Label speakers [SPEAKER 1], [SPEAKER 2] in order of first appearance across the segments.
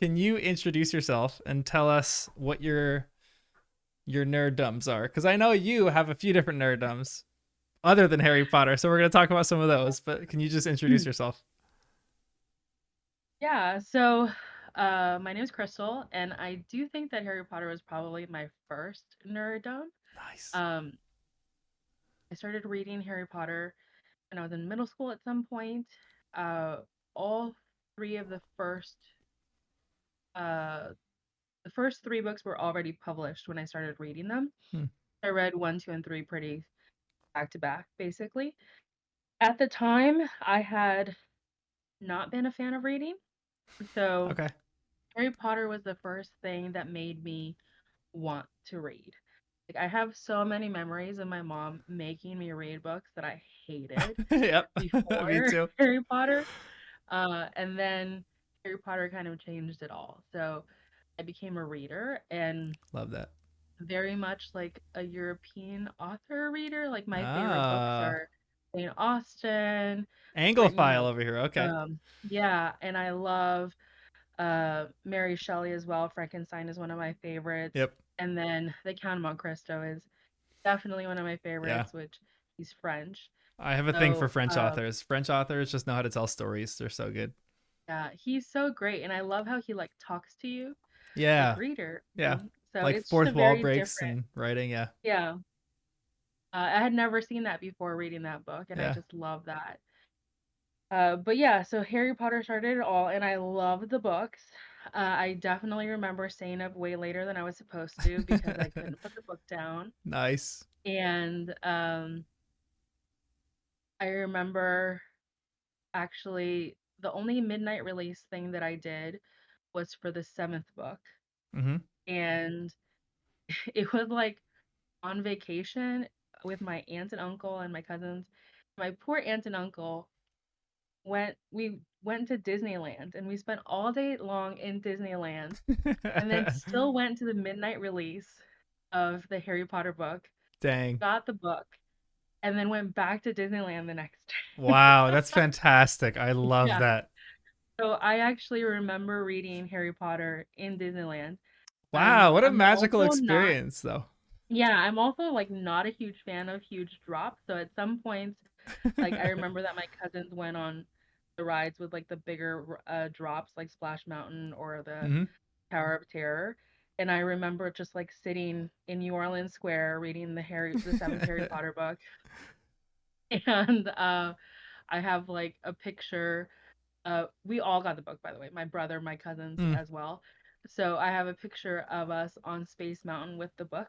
[SPEAKER 1] Can you introduce yourself and tell us what your nerddums are? Because I know you have a few different nerddums other than Harry Potter, so we're gonna talk about some of those. But can you just introduce yourself?
[SPEAKER 2] Yeah, so my name is Crystal, and I do think that Harry Potter was probably my first nerddom.
[SPEAKER 1] Nice.
[SPEAKER 2] Um, I started reading Harry Potter when I was in middle school at some point. Uh, all three of uh, the first three books were already published when I started reading them.
[SPEAKER 1] Hmm.
[SPEAKER 2] I read one, two, and three pretty back to back, basically. At the time, I had not been a fan of reading, so
[SPEAKER 1] Okay.
[SPEAKER 2] Harry Potter was the first thing that made me want to read. Like I have so many memories of my mom making me read books that I hated
[SPEAKER 1] Yep. Me
[SPEAKER 2] before
[SPEAKER 1] too.
[SPEAKER 2] Harry Potter. And then Harry Potter kind of changed it all. So I became a reader and
[SPEAKER 1] Love that.
[SPEAKER 2] very much like a European author reader. Like my favorite books
[SPEAKER 1] Ah,
[SPEAKER 2] are Jane Austen, written
[SPEAKER 1] Anglophile over here. Okay.
[SPEAKER 2] yeah, and I love Mary Shelley as well. Frankenstein is one of my favorites.
[SPEAKER 1] Yep.
[SPEAKER 2] And then The Count of Monte Cristo is definitely one of my
[SPEAKER 1] Yeah.
[SPEAKER 2] favorites, which he's French.
[SPEAKER 1] I have a thing for
[SPEAKER 2] So,
[SPEAKER 1] French authors. French authors just know how to tell stories. They're so good.
[SPEAKER 2] yeah, he's so great, and I love how he like talks to you, like
[SPEAKER 1] Yeah.
[SPEAKER 2] reader.
[SPEAKER 1] Yeah.
[SPEAKER 2] So
[SPEAKER 1] Like
[SPEAKER 2] it's just a
[SPEAKER 1] fourth wall
[SPEAKER 2] very
[SPEAKER 1] breaks
[SPEAKER 2] different.
[SPEAKER 1] and writing. Yeah.
[SPEAKER 2] Yeah, I had never seen that before reading that book, and I
[SPEAKER 1] Yeah.
[SPEAKER 2] just love that. But yeah, so Harry Potter started it all, and I love the books. I definitely remember staying up way later than I was supposed to because I couldn't put the book down.
[SPEAKER 1] Nice.
[SPEAKER 2] And I remember actually the only midnight release thing that I did was for the seventh book.
[SPEAKER 1] Mm-hmm.
[SPEAKER 2] And it was like on vacation with my aunt and uncle and my cousins. My poor aunt and uncle we went to Disneyland and we spent all day long in Disneyland and then still went to the midnight release of the Harry Potter book,
[SPEAKER 1] Dang.
[SPEAKER 2] got the book, and then went back to Disneyland the next day.
[SPEAKER 1] Wow, that's fantastic. I love
[SPEAKER 2] Yeah.
[SPEAKER 1] that.
[SPEAKER 2] So I actually remember reading Harry Potter in Disneyland.
[SPEAKER 1] Wow, what a
[SPEAKER 2] I'm
[SPEAKER 1] magical
[SPEAKER 2] also not
[SPEAKER 1] experience though.
[SPEAKER 2] yeah, I'm also like not a huge fan of huge drops. So at some points, like I remember that my cousins went on the rides with like the bigger drops like Splash Mountain or the
[SPEAKER 1] Hmm.
[SPEAKER 2] Tower of Terror. And I remember just like sitting in New Orleans Square reading the seventh Harry Potter book. And I have like a picture. We all got the book, by the way, my brother, my cousins
[SPEAKER 1] Mm,
[SPEAKER 2] as well. So I have a picture of us on Space Mountain with the book,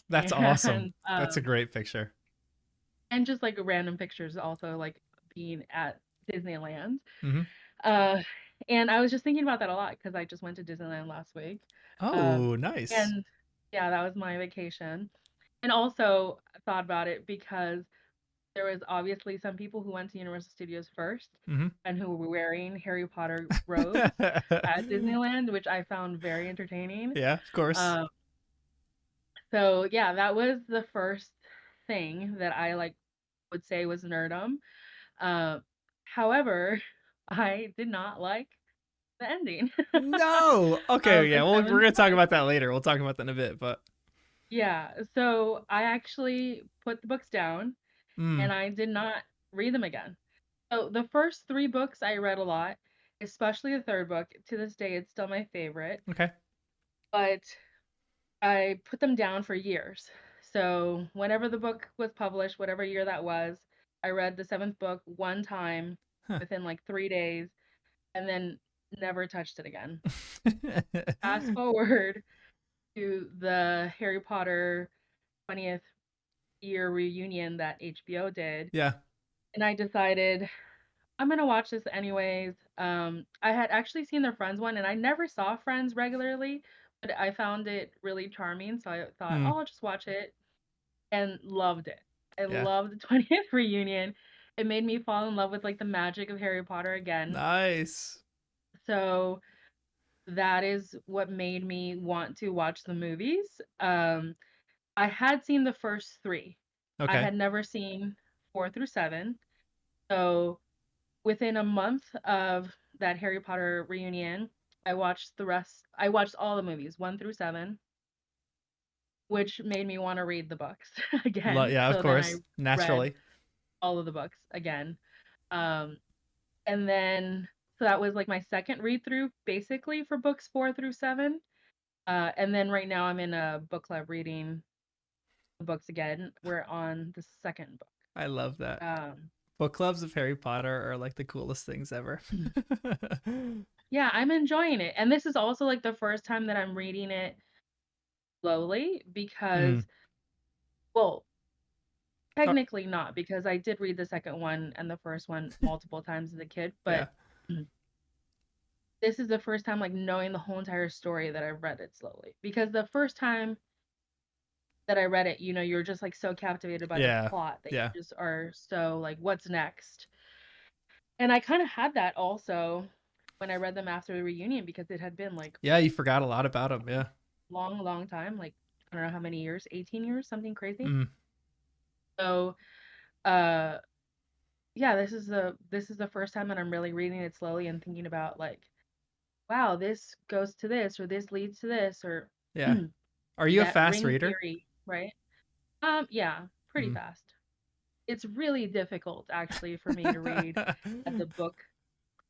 [SPEAKER 1] that's awesome.
[SPEAKER 2] and
[SPEAKER 1] That's a great picture.
[SPEAKER 2] just like random pictures also like being at Disneyland.
[SPEAKER 1] Hmm.
[SPEAKER 2] Uh, and I was just thinking about that a lot because I just went to Disneyland last week. Um,
[SPEAKER 1] Oh, nice.
[SPEAKER 2] and yeah, that was my vacation. And also thought about it because there was obviously some people who went to Universal Studios first
[SPEAKER 1] Hmm.
[SPEAKER 2] and who were wearing Harry Potter robes at Disneyland, which I found very entertaining.
[SPEAKER 1] Yeah, of course.
[SPEAKER 2] Um, so yeah, that was the first thing that I like would say was nerdum. Uh, However, I did not like the ending
[SPEAKER 1] No. Okay,
[SPEAKER 2] of
[SPEAKER 1] yeah.
[SPEAKER 2] the
[SPEAKER 1] Well, we're
[SPEAKER 2] seventh
[SPEAKER 1] gonna talk
[SPEAKER 2] book.
[SPEAKER 1] about that later. We'll talk about that in a bit, but
[SPEAKER 2] Yeah, so I actually put the books down
[SPEAKER 1] mm,
[SPEAKER 2] and I did not read them again. So the first three books I read a lot, especially the third book. To this day, it's still my favorite,
[SPEAKER 1] okay.
[SPEAKER 2] but I put them down for years. So whenever the book was published, whatever year that was, I read the seventh book one time
[SPEAKER 1] Huh.
[SPEAKER 2] within like 3 days and then never touched it again. Fast forward to the Harry Potter 20th year reunion that HBO did,
[SPEAKER 1] Yeah.
[SPEAKER 2] and I decided I'm gonna watch this anyways. I had actually seen the Friends one, and I never saw Friends regularly, but I found it really charming, so I thought,
[SPEAKER 1] Mm,
[SPEAKER 2] oh, I'll just watch it, and loved it. I
[SPEAKER 1] yeah.
[SPEAKER 2] loved the 20th reunion. It made me fall in love with like the magic of Harry Potter again.
[SPEAKER 1] Nice.
[SPEAKER 2] So that is what made me want to watch the movies. I had seen the first three. I
[SPEAKER 1] Okay.
[SPEAKER 2] had never seen four through seven. So within a month of that Harry Potter reunion, I watched all the movies, 1 through 7, which made me want to read the books again.
[SPEAKER 1] Yeah, of
[SPEAKER 2] So then I
[SPEAKER 1] course,
[SPEAKER 2] read
[SPEAKER 1] naturally.
[SPEAKER 2] all of the books again. Um, and then so that was like my second read through basically for books 4 through 7. And then right now I'm in a book club reading the books again. We're on the second book.
[SPEAKER 1] I love that.
[SPEAKER 2] Um,
[SPEAKER 1] Book clubs of Harry Potter are like the coolest things ever.
[SPEAKER 2] yeah, I'm enjoying it. And this is also like the first time that I'm reading it slowly because,
[SPEAKER 1] Mm,
[SPEAKER 2] well,
[SPEAKER 1] uh,
[SPEAKER 2] technically not because I did read the second one and the first one multiple times as a kid,
[SPEAKER 1] yeah.
[SPEAKER 2] but this is the first time like knowing the whole entire story that I've read it slowly. Because the first time that I read it, you're just like so captivated by the
[SPEAKER 1] Yeah.
[SPEAKER 2] plot that
[SPEAKER 1] Yeah.
[SPEAKER 2] you just are so like, what's next? And I kind of had that also when I read them after the reunion because it had been like
[SPEAKER 1] Yeah, you forgot a lot about them. Yeah.
[SPEAKER 2] long, long time, like I don't know how many years, 18 years, something crazy.
[SPEAKER 1] Mm,
[SPEAKER 2] So, uh yeah, this is the first time that I'm really reading it slowly and thinking about like, wow, this goes to this or this leads to this or
[SPEAKER 1] yeah. Are you a
[SPEAKER 2] that
[SPEAKER 1] fast
[SPEAKER 2] ring
[SPEAKER 1] reader?
[SPEAKER 2] theory, right? Yeah, pretty
[SPEAKER 1] Mm.
[SPEAKER 2] fast. It's really difficult actually for me to read at the book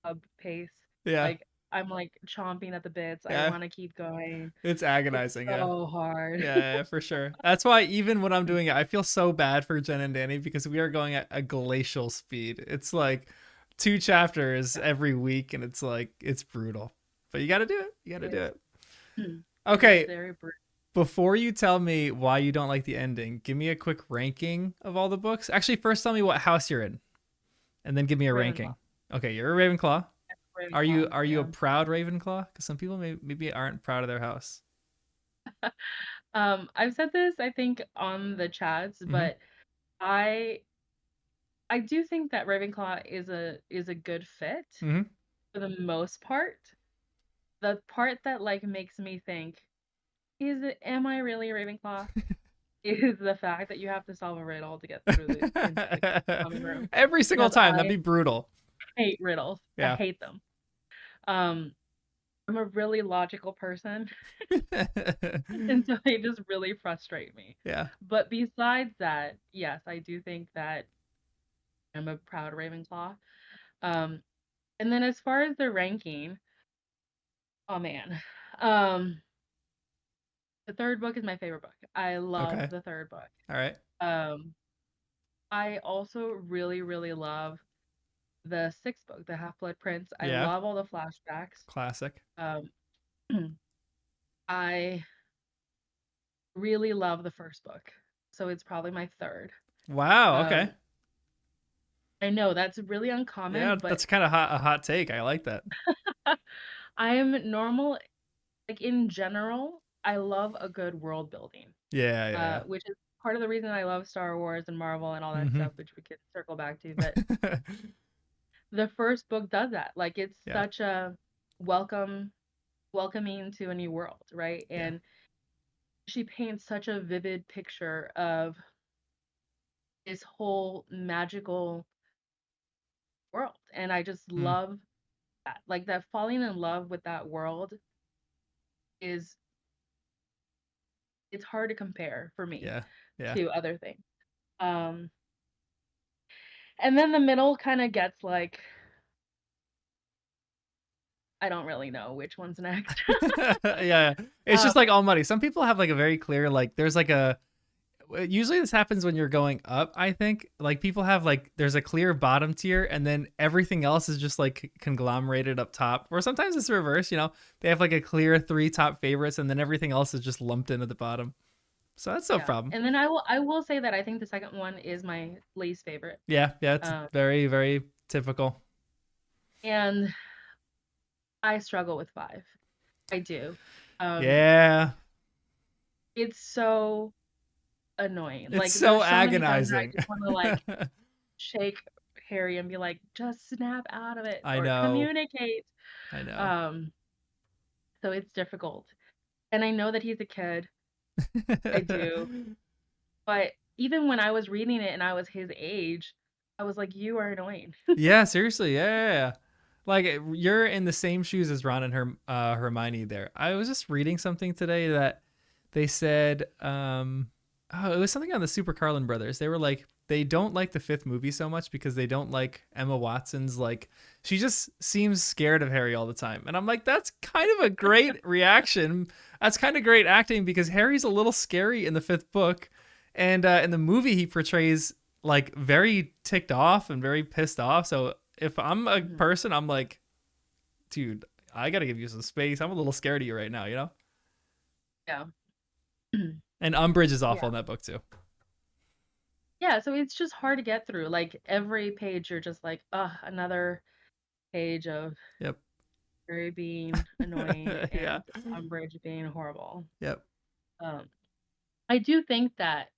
[SPEAKER 2] club pace.
[SPEAKER 1] Yeah.
[SPEAKER 2] Like I'm like chomping at the bits. I
[SPEAKER 1] Yeah.
[SPEAKER 2] want to keep going.
[SPEAKER 1] It's
[SPEAKER 2] It's
[SPEAKER 1] agonizing. Yeah.
[SPEAKER 2] so hard.
[SPEAKER 1] Yeah, for sure. That's why even when I'm doing it, I feel so bad for Jen and Danny because we are going at a glacial speed. It's like 2 chapters
[SPEAKER 2] Yeah,
[SPEAKER 1] every week, and it's like it's brutal. But you got to do it. You got
[SPEAKER 2] it
[SPEAKER 1] to do
[SPEAKER 2] is.
[SPEAKER 1] it.
[SPEAKER 2] It is
[SPEAKER 1] Okay,
[SPEAKER 2] very brutal.
[SPEAKER 1] before you tell me why you don't like the ending, give me a quick ranking of all the books. Actually, first tell me what house you're in, and then give me a ranking.
[SPEAKER 2] Ravenclaw.
[SPEAKER 1] Okay, you're a Ravenclaw. Are you
[SPEAKER 2] Ravenclaw.
[SPEAKER 1] are you a
[SPEAKER 2] Yeah.
[SPEAKER 1] proud Ravenclaw? Because some people maybe aren't proud of their house.
[SPEAKER 2] I've said this I think on the chats,
[SPEAKER 1] Mm-hmm.
[SPEAKER 2] but I I do think that Ravenclaw is a good fit
[SPEAKER 1] Mm-hmm.
[SPEAKER 2] for the most part. The part that like makes me think, am I really a Ravenclaw? Is the fact that you have to solve a riddle to get through into the common room.
[SPEAKER 1] Every single
[SPEAKER 2] Because
[SPEAKER 1] time. That'd
[SPEAKER 2] I
[SPEAKER 1] be brutal.
[SPEAKER 2] hate riddles. I
[SPEAKER 1] Yeah.
[SPEAKER 2] hate them. Um, I'm a really logical person, and so they just really frustrate me.
[SPEAKER 1] Yeah.
[SPEAKER 2] But besides that, yes, I do think that I'm a proud Ravenclaw. Um, and then as far as the ranking, oh man. Um, the third book is my favorite book. I love
[SPEAKER 1] Okay.
[SPEAKER 2] the third book.
[SPEAKER 1] All right.
[SPEAKER 2] Um, I also really, really love the sixth book, The Half-Blood Prince. I
[SPEAKER 1] Yeah.
[SPEAKER 2] love all the flashbacks.
[SPEAKER 1] Classic.
[SPEAKER 2] Um, I really love the first book, so it's probably my third.
[SPEAKER 1] Wow. Okay.
[SPEAKER 2] Um, I know that's really
[SPEAKER 1] Yeah,
[SPEAKER 2] uncommon, but
[SPEAKER 1] that's kind of a hot take. I like that.
[SPEAKER 2] I am normal. Like in general, I love a good world building,
[SPEAKER 1] Yeah. Yeah.
[SPEAKER 2] which is part of the reason I love Star Wars and Marvel and all
[SPEAKER 1] Yeah.
[SPEAKER 2] that
[SPEAKER 1] Mm-hmm.
[SPEAKER 2] stuff, which we could circle back to. But the first book does that. Like it's
[SPEAKER 1] Yeah.
[SPEAKER 2] such a welcome, welcoming to a new world, right?
[SPEAKER 1] Yeah.
[SPEAKER 2] And she paints such a vivid picture of this whole magical world. And I just
[SPEAKER 1] Mm.
[SPEAKER 2] love that. Like that falling in love with that world is it's hard to compare for me
[SPEAKER 1] Yeah. Yeah.
[SPEAKER 2] to other things. Um and then the middle kind of gets like I don't really know which one's next.
[SPEAKER 1] Yeah. It's just
[SPEAKER 2] um
[SPEAKER 1] like all muddy. Some people have like a very clear like. There's like a usually this happens when you're going up. I think like people have like there's a clear bottom tier and then everything else is just like conglomerated up top, or sometimes it's reverse. They have like a clear three top favorites and then everything else is just lumped into the bottom, so that's no
[SPEAKER 2] yeah.
[SPEAKER 1] problem.
[SPEAKER 2] And then I will say that I think the second one is my least favorite.
[SPEAKER 1] Yeah, yeah, it's
[SPEAKER 2] Um
[SPEAKER 1] very very typical.
[SPEAKER 2] and I struggle with 5. I do. Um
[SPEAKER 1] Yeah,
[SPEAKER 2] it's so annoying.
[SPEAKER 1] it's
[SPEAKER 2] Like
[SPEAKER 1] so
[SPEAKER 2] there's so many times where I
[SPEAKER 1] agonizing.
[SPEAKER 2] just want to like shake Harry and be like, just snap out of it
[SPEAKER 1] I
[SPEAKER 2] or
[SPEAKER 1] know,
[SPEAKER 2] communicate.
[SPEAKER 1] I know.
[SPEAKER 2] Um, so it's difficult. And I know that he's a kid. I do. But even when I was reading it and I was his age, I was like, you are annoying.
[SPEAKER 1] Yeah, seriously, yeah, yeah, yeah. like you're in the same shoes as Ron and Hermione there. I was just reading something today that they said oh, it was something on the Super Carlin brothers. They were like they don't like the fifth movie so much because they don't like Emma Watson's like she just seems scared of Harry all the time. And I'm like that's kind of a great reaction. That's kind of great acting because Harry's a little scary in the fifth book and in the movie he portrays like very ticked off and very pissed off. So if I'm a
[SPEAKER 2] Mhm.
[SPEAKER 1] person, I'm like, dude, I gotta give you some space. I'm a little scared of you right now, you know?
[SPEAKER 2] Yeah.
[SPEAKER 1] And Umbridge is awful
[SPEAKER 2] Yeah.
[SPEAKER 1] in that book too.
[SPEAKER 2] Yeah, so it's just hard to get through. Like every page you're just like, ugh, another page of
[SPEAKER 1] Yep.
[SPEAKER 2] Harry being annoying
[SPEAKER 1] Yeah.
[SPEAKER 2] and Umbridge being horrible.
[SPEAKER 1] Yep.
[SPEAKER 2] Um, I do think that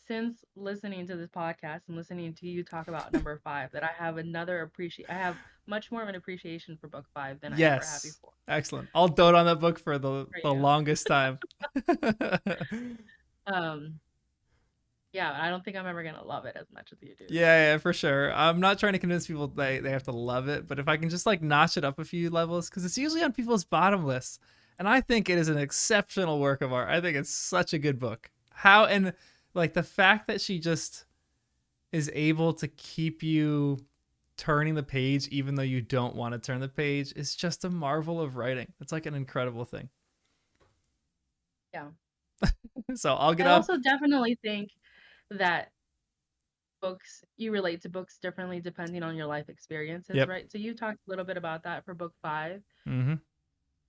[SPEAKER 2] since listening to this podcast and listening to you talk about number five, that I have much more of an appreciation for book five than I ever had
[SPEAKER 1] Yes.
[SPEAKER 2] before.
[SPEAKER 1] Excellent. I'll dote on that book for
[SPEAKER 2] For
[SPEAKER 1] the
[SPEAKER 2] you.
[SPEAKER 1] longest time.
[SPEAKER 2] Um, yeah, I don't think I'm ever gonna love it as much as you do.
[SPEAKER 1] Yeah, for sure. I'm not trying to convince people they have to love it, but if I can just like notch it up a few levels, because it's usually on people's bottom lists, and I think it is an exceptional work of art. I think it's such a good book. How and like the fact that she just is able to keep you turning the page even though you don't want to turn the page is just a marvel of writing. It's like an incredible thing.
[SPEAKER 2] Yeah.
[SPEAKER 1] So I'll get
[SPEAKER 2] I
[SPEAKER 1] up.
[SPEAKER 2] also definitely think that books you relate to books differently depending on your life experiences,
[SPEAKER 1] Yep.
[SPEAKER 2] right? So you talked a little bit about that for book five,
[SPEAKER 1] Mm-hmm.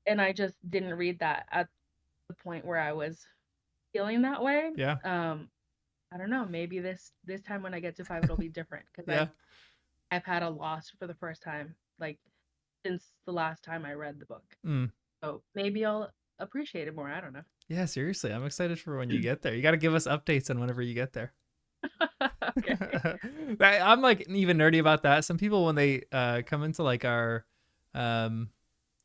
[SPEAKER 2] and I just didn't read that at the point where I was feeling that way.
[SPEAKER 1] Yeah.
[SPEAKER 2] Um, I don't know, maybe this time when I get to five it'll be different because
[SPEAKER 1] Yeah.
[SPEAKER 2] I've had a loss for the first time, like since the last time I read the book.
[SPEAKER 1] Mm.
[SPEAKER 2] So maybe I'll appreciate it more. I don't know.
[SPEAKER 1] Yeah, seriously. I'm excited for when you get there. You got to give us updates on whenever you get there.
[SPEAKER 2] Okay.
[SPEAKER 1] I'm like even nerdy about that. Some people when they come into like um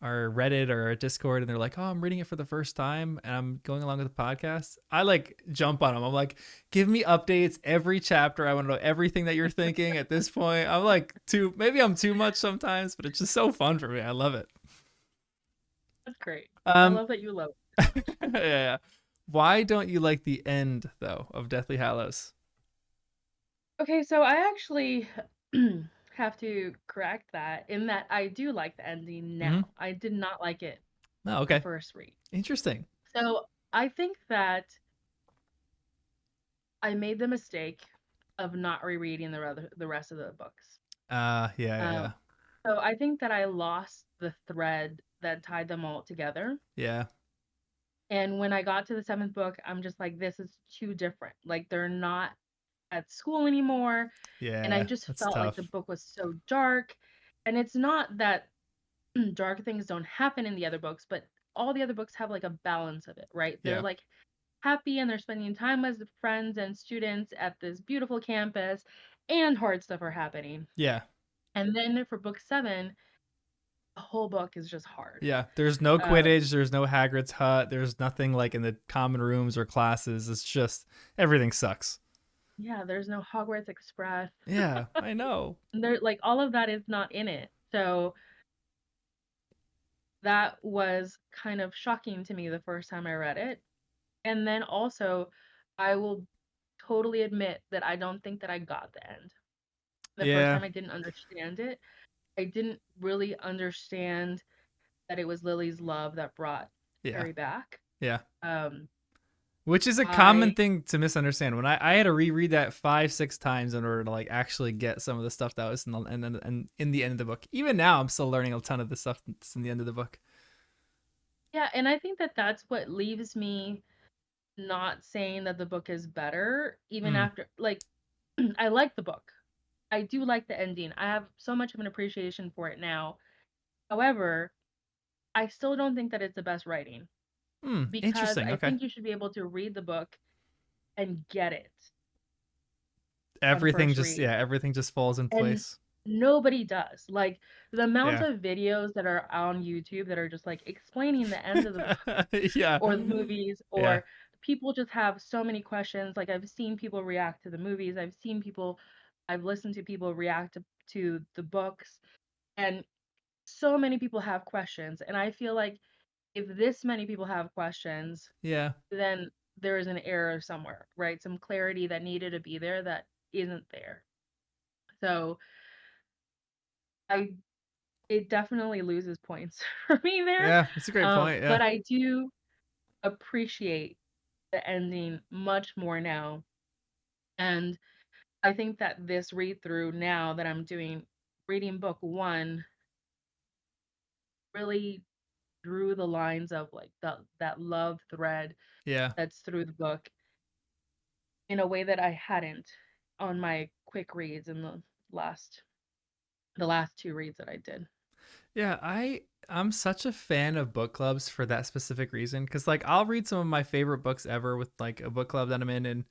[SPEAKER 1] our Reddit or our Discord and they're like, "Oh, I'm reading it for the first time and I'm going along with the podcast." I like jump on them. I'm like, "Give me updates every chapter. I want to know everything that you're thinking at this point." I'm like maybe I'm too much sometimes, but it's just so fun for me. I love it.
[SPEAKER 2] That's great. I
[SPEAKER 1] Um
[SPEAKER 2] love that you love it so much.
[SPEAKER 1] yeah. Why don't you like the end though of Deathly Hallows?
[SPEAKER 2] Okay, so I actually have to correct that in that I do like the ending
[SPEAKER 1] Mhm.
[SPEAKER 2] now. I did not like it
[SPEAKER 1] Oh,
[SPEAKER 2] the
[SPEAKER 1] okay.
[SPEAKER 2] first read.
[SPEAKER 1] Interesting.
[SPEAKER 2] So I think that I made the mistake of not rereading the rest of the books.
[SPEAKER 1] Yeah.
[SPEAKER 2] Um, so I think that I lost the thread that tied them all together.
[SPEAKER 1] Yeah.
[SPEAKER 2] And when I got to the seventh book, I'm just like, this is too different. Like they're not at school anymore. And I
[SPEAKER 1] Yeah,
[SPEAKER 2] just
[SPEAKER 1] that's
[SPEAKER 2] felt like the
[SPEAKER 1] tough.
[SPEAKER 2] book was so dark. And it's not that dark things don't happen in the other books, but all the other books have like a balance of it, right? They're
[SPEAKER 1] Yeah.
[SPEAKER 2] like happy and they're spending time with friends and students at this beautiful campus, and hard stuff are happening.
[SPEAKER 1] Yeah.
[SPEAKER 2] And then for book seven, the whole book is just hard.
[SPEAKER 1] Yeah. There's no
[SPEAKER 2] Um,
[SPEAKER 1] Quidditch, there's no Hagrid's hut, there's nothing like in the common rooms or classes. It's just everything sucks.
[SPEAKER 2] yeah, there's no Hogwarts Express.
[SPEAKER 1] Yeah, I know.
[SPEAKER 2] There, like all of that is not in it. So that was kind of shocking to me the first time I read it. And then also, I will totally admit that I don't think that I got the end. The first
[SPEAKER 1] Yeah.
[SPEAKER 2] time I didn't understand it. I didn't really understand that it was Lily's love that brought
[SPEAKER 1] Yeah.
[SPEAKER 2] Harry back.
[SPEAKER 1] Yeah.
[SPEAKER 2] Um,
[SPEAKER 1] Which is a common
[SPEAKER 2] I
[SPEAKER 1] thing to misunderstand. When I had to reread that 5, 6 times in order to like actually get some of the stuff that was and in the end of the book. Even now, I'm still learning a ton of the stuff that's in the end of the book.
[SPEAKER 2] yeah, and I think that that's what leaves me not saying that the book is better, even
[SPEAKER 1] Mm.
[SPEAKER 2] after like I like the book. I do like the ending. I have so much of an appreciation for it now. However, I still don't think that it's the best writing because
[SPEAKER 1] Interesting.
[SPEAKER 2] I
[SPEAKER 1] Okay.
[SPEAKER 2] think you should be able to read the book and get it on
[SPEAKER 1] Everything
[SPEAKER 2] first
[SPEAKER 1] just
[SPEAKER 2] read.
[SPEAKER 1] everything just falls in
[SPEAKER 2] And
[SPEAKER 1] place.
[SPEAKER 2] nobody does. Like the amount
[SPEAKER 1] Yeah.
[SPEAKER 2] of videos that are on YouTube that are just like explaining the end of the book
[SPEAKER 1] Yeah.
[SPEAKER 2] or the movies,
[SPEAKER 1] Yeah.
[SPEAKER 2] or people just have so many questions. Like I've seen people react to the movies. I've listened to people react to the books, and so many people have questions. And I feel like if this many people have questions,
[SPEAKER 1] Yeah.
[SPEAKER 2] then there is an error somewhere, right? Some clarity that needed to be there that isn't there. So I it definitely loses points for me there.
[SPEAKER 1] Yeah, that's a great point. Yeah.
[SPEAKER 2] But I do appreciate the ending much more now. And I think that this read through now that I'm doing reading book one really drew the lines of like that love thread
[SPEAKER 1] Yeah.
[SPEAKER 2] that's through the book in a way that I hadn't on my quick reads in last the last two reads that I did.
[SPEAKER 1] Yeah, I'm such a fan of book clubs for that specific reason cuz like I'll read some of my favorite books ever with like a book club that I'm in, and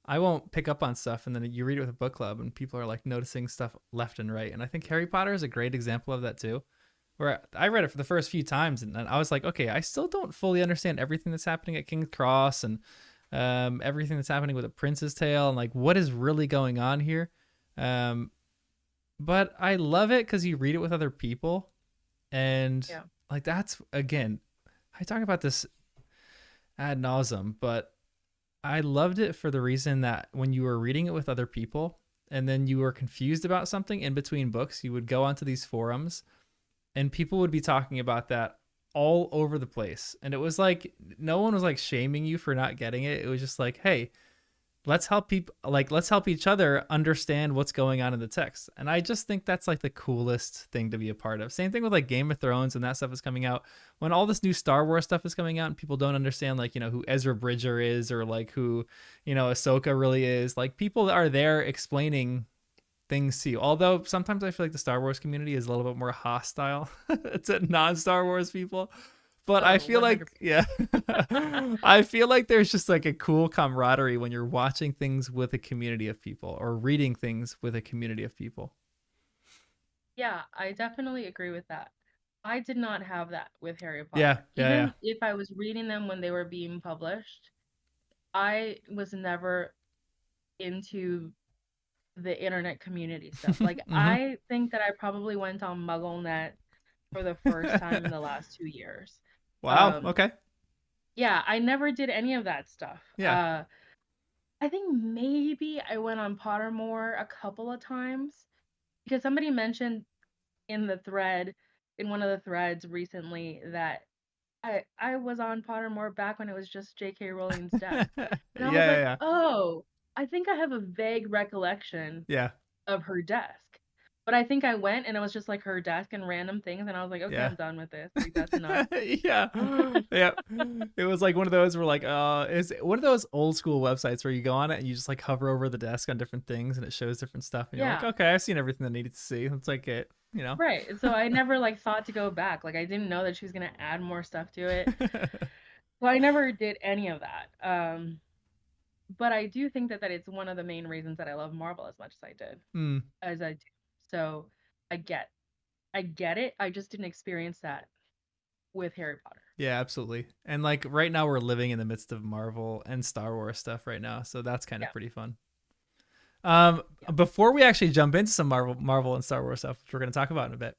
[SPEAKER 1] I won't pick up on stuff, and then you read it with a book club and people are like noticing stuff left and right. And I think Harry Potter is a great example of that too. Where I read it for the first few times and then I was like, okay, I still don't fully understand everything that's happening at King's Cross, and everything that's happening with a Prince's Tale, and like what is really going on here. Um, but I love it because you read it with other people, and
[SPEAKER 2] Yeah.
[SPEAKER 1] like that's again, I talk about this ad nauseum, but I loved it for the reason that when you were reading it with other people and then you were confused about something in between books, you would go onto these forums and people would be talking about that all over the place. And it was like no one was like shaming you for not getting it. It was just like, hey, let's help people, like let's help each other understand what's going on in the text. And I just think that's like the coolest thing to be a part of. Same thing with like Game of Thrones and that stuff is coming out. When all this new Star Wars stuff is coming out and people don't understand like, who Ezra Bridger is, or like who, Ahsoka really is, like people are there explaining things to you. Although sometimes I feel like the Star Wars community is a little bit more hostile to non-Star Wars people. But I
[SPEAKER 2] Oh,
[SPEAKER 1] feel like,
[SPEAKER 2] 100%.
[SPEAKER 1] yeah, I feel like there's just like a cool camaraderie when you're watching things with a community of people or reading things with a community of people.
[SPEAKER 2] Yeah, I definitely agree with that. I did not have that with Harry
[SPEAKER 1] Yeah,
[SPEAKER 2] Potter.
[SPEAKER 1] yeah, yeah.
[SPEAKER 2] Even if I was reading them when they were being published, I was never into the internet community stuff. Like,
[SPEAKER 1] hmm
[SPEAKER 2] I think that I probably went on MuggleNet for the first time in the last 2 years.
[SPEAKER 1] Wow.
[SPEAKER 2] Um,
[SPEAKER 1] Okay.
[SPEAKER 2] yeah, I never did any of that stuff.
[SPEAKER 1] Yeah.
[SPEAKER 2] I think maybe I went on Pottermore a couple of times because somebody mentioned in the thread, in one of the threads recently, that I was on Pottermore back when it was just J.K. Rowling's desk.
[SPEAKER 1] Yeah,
[SPEAKER 2] And I was
[SPEAKER 1] yeah,
[SPEAKER 2] like,
[SPEAKER 1] yeah.
[SPEAKER 2] "Oh, I think I have a vague recollection
[SPEAKER 1] Yeah.
[SPEAKER 2] of her desk." But I think I went and it was just like her desk and random things, and I was like, "Okay,
[SPEAKER 1] Yeah.
[SPEAKER 2] I'm done with this. Like that's enough."
[SPEAKER 1] Yeah. Yeah. It was like one of those where like is one of those old school websites where you go on it and you just like hover over the desk on different things and it shows different stuff and you're like,
[SPEAKER 2] Yeah.
[SPEAKER 1] okay, I've seen everything I needed to see. That's like it.
[SPEAKER 2] Right. And so I never like thought to go back. Like I didn't know that she was gonna add more stuff to it. So I never did any of that. But I do think that it's one of the main reasons that I love Marvel as much
[SPEAKER 1] mm,
[SPEAKER 2] as I do. So I get I get it. I just didn't experience that with Harry Potter.
[SPEAKER 1] yeah, absolutely. And like right now we're living in the midst of Marvel and Star Wars stuff right now, so that's kind of
[SPEAKER 2] Yeah.
[SPEAKER 1] pretty fun. Um,
[SPEAKER 2] Yeah.
[SPEAKER 1] Before we actually jump into some Marvel and Star Wars stuff, which we're going to talk about in a bit,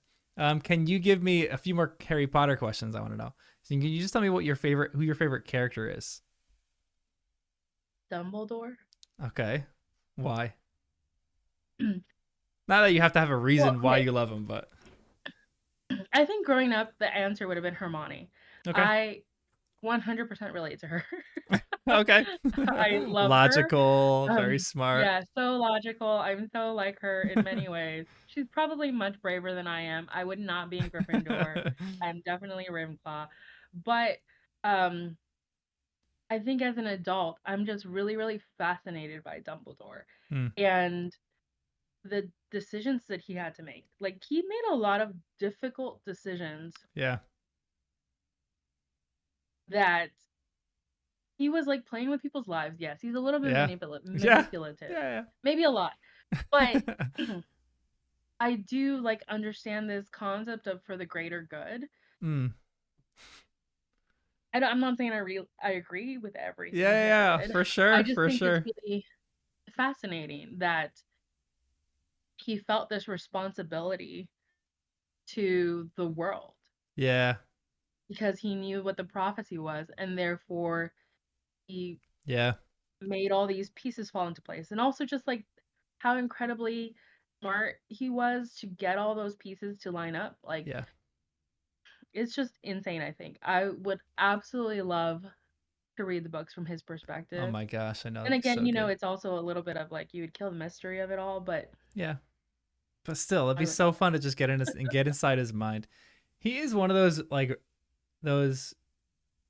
[SPEAKER 1] can you give me a few more Harry Potter questions? I want to know. So can you just tell me who your favorite character is?
[SPEAKER 2] Dumbledore.
[SPEAKER 1] Okay, why? Not that you have to have a
[SPEAKER 2] Well,
[SPEAKER 1] reason why
[SPEAKER 2] okay.
[SPEAKER 1] you love him, but
[SPEAKER 2] I think growing up the answer would have been Hermione.
[SPEAKER 1] okay,
[SPEAKER 2] I 100% relate to her.
[SPEAKER 1] okay.
[SPEAKER 2] I love her.
[SPEAKER 1] Logical, very smart.
[SPEAKER 2] Yeah, so logical. I'm so like her in many ways. She's probably much braver than I am. I would not be in Gryffindor. I'm definitely a Ravenclaw. But um I think as an adult, I'm just really, really fascinated by Dumbledore
[SPEAKER 1] Hmm,
[SPEAKER 2] and the decisions that he had to make. Like he made a lot of difficult decisions
[SPEAKER 1] yeah,
[SPEAKER 2] that he was like playing with people's lives. Yes, he's a little bit
[SPEAKER 1] yeah, yeah,
[SPEAKER 2] manipulative.
[SPEAKER 1] yeah,
[SPEAKER 2] Maybe a lot. But
[SPEAKER 1] yeah.
[SPEAKER 2] I do like understand this concept of for the greater good.
[SPEAKER 1] Hmm.
[SPEAKER 2] I'm not saying I agree with
[SPEAKER 1] Yeah,
[SPEAKER 2] everything
[SPEAKER 1] yeah,
[SPEAKER 2] he
[SPEAKER 1] yeah,
[SPEAKER 2] did.
[SPEAKER 1] for
[SPEAKER 2] I
[SPEAKER 1] sure,
[SPEAKER 2] just
[SPEAKER 1] for
[SPEAKER 2] think it's
[SPEAKER 1] sure.
[SPEAKER 2] really fascinating that he felt this responsibility to the world
[SPEAKER 1] Yeah.
[SPEAKER 2] because he knew what the prophecy was, and therefore he
[SPEAKER 1] Yeah.
[SPEAKER 2] made all these pieces fall into place. And also just like how incredibly smart he was to get all those pieces to line up. Like
[SPEAKER 1] Yeah.
[SPEAKER 2] it's just insane, I think. I would absolutely love to read the books from his
[SPEAKER 1] Oh
[SPEAKER 2] perspective.
[SPEAKER 1] my gosh, I know
[SPEAKER 2] And
[SPEAKER 1] it'd be
[SPEAKER 2] again,
[SPEAKER 1] so
[SPEAKER 2] you know,
[SPEAKER 1] good.
[SPEAKER 2] it's also a little bit of like you would kill the mystery of it all, but
[SPEAKER 1] Yeah. But still, it'd be
[SPEAKER 2] I would
[SPEAKER 1] so
[SPEAKER 2] love
[SPEAKER 1] fun to just get in and get inside his mind. He is one of those like those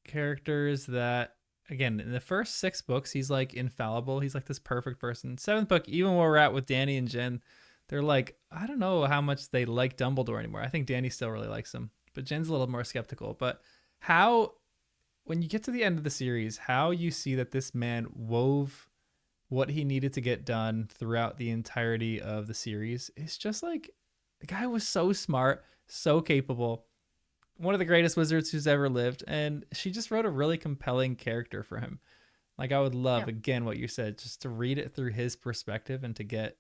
[SPEAKER 1] characters that again in the first six books he's like infallible. He's like this perfect person. Seventh book, even where we're at with Danny and Jen, they're like I don't know how much they like Dumbledore anymore. I think Danny still really likes him, but Jen's a little more skeptical. But how when you get to the end of the series, how you see that this man wove what he needed to get done throughout the entirety of the series is just like the guy was so smart, so capable, one of the greatest wizards who's ever lived, and she just wrote a really compelling character for him. Like I would love
[SPEAKER 2] yeah.
[SPEAKER 1] again what you said, just to read it through his perspective and to get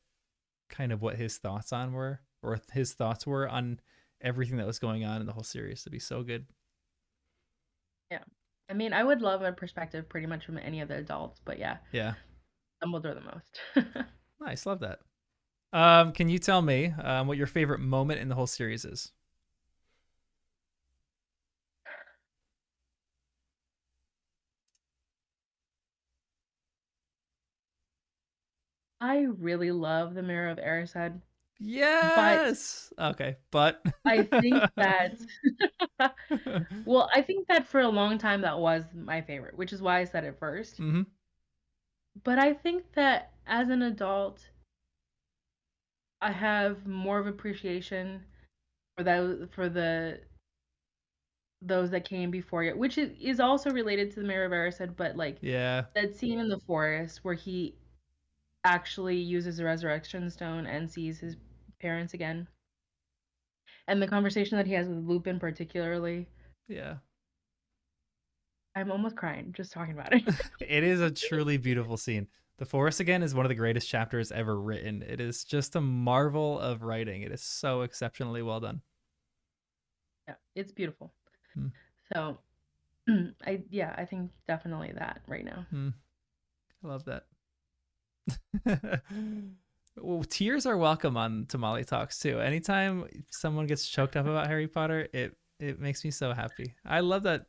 [SPEAKER 1] kind of what his thoughts on were or his thoughts were on everything that was going on in the whole series to be so good.
[SPEAKER 2] Yeah. I mean, I would love a perspective pretty much from any of the adults, but yeah,
[SPEAKER 1] Yeah.
[SPEAKER 2] Dumbledore the most.
[SPEAKER 1] Nice, love that. Can you tell me what your favorite moment in the whole series is?
[SPEAKER 2] I really love the Mirror of Erised, but
[SPEAKER 1] Yes. Okay, but
[SPEAKER 2] I think that well, I think that for a long time that was my favorite, which is why I said it first.
[SPEAKER 1] mm-hmm.
[SPEAKER 2] But I think that as an adult, I have more of appreciation for those that came before you, which is also related to the Mirror of Erised, but like
[SPEAKER 1] Yeah.
[SPEAKER 2] that scene in the forest where he actually uses the resurrection stone and sees his parents again. And the conversation that he has with Lupin particularly,
[SPEAKER 1] Yeah.
[SPEAKER 2] I'm almost crying just talking about it.
[SPEAKER 1] It is a truly beautiful scene. The Forest again is one of the greatest chapters ever written. It is just a marvel of writing. It is so exceptionally well done.
[SPEAKER 2] Yeah, it's beautiful.
[SPEAKER 1] Hmm.
[SPEAKER 2] So, I think definitely that right now.
[SPEAKER 1] Hmm. I love that. Well, tears are welcome on Tamale Talks too. Anytime someone gets choked up about Harry Potter, it makes me so happy. I love that.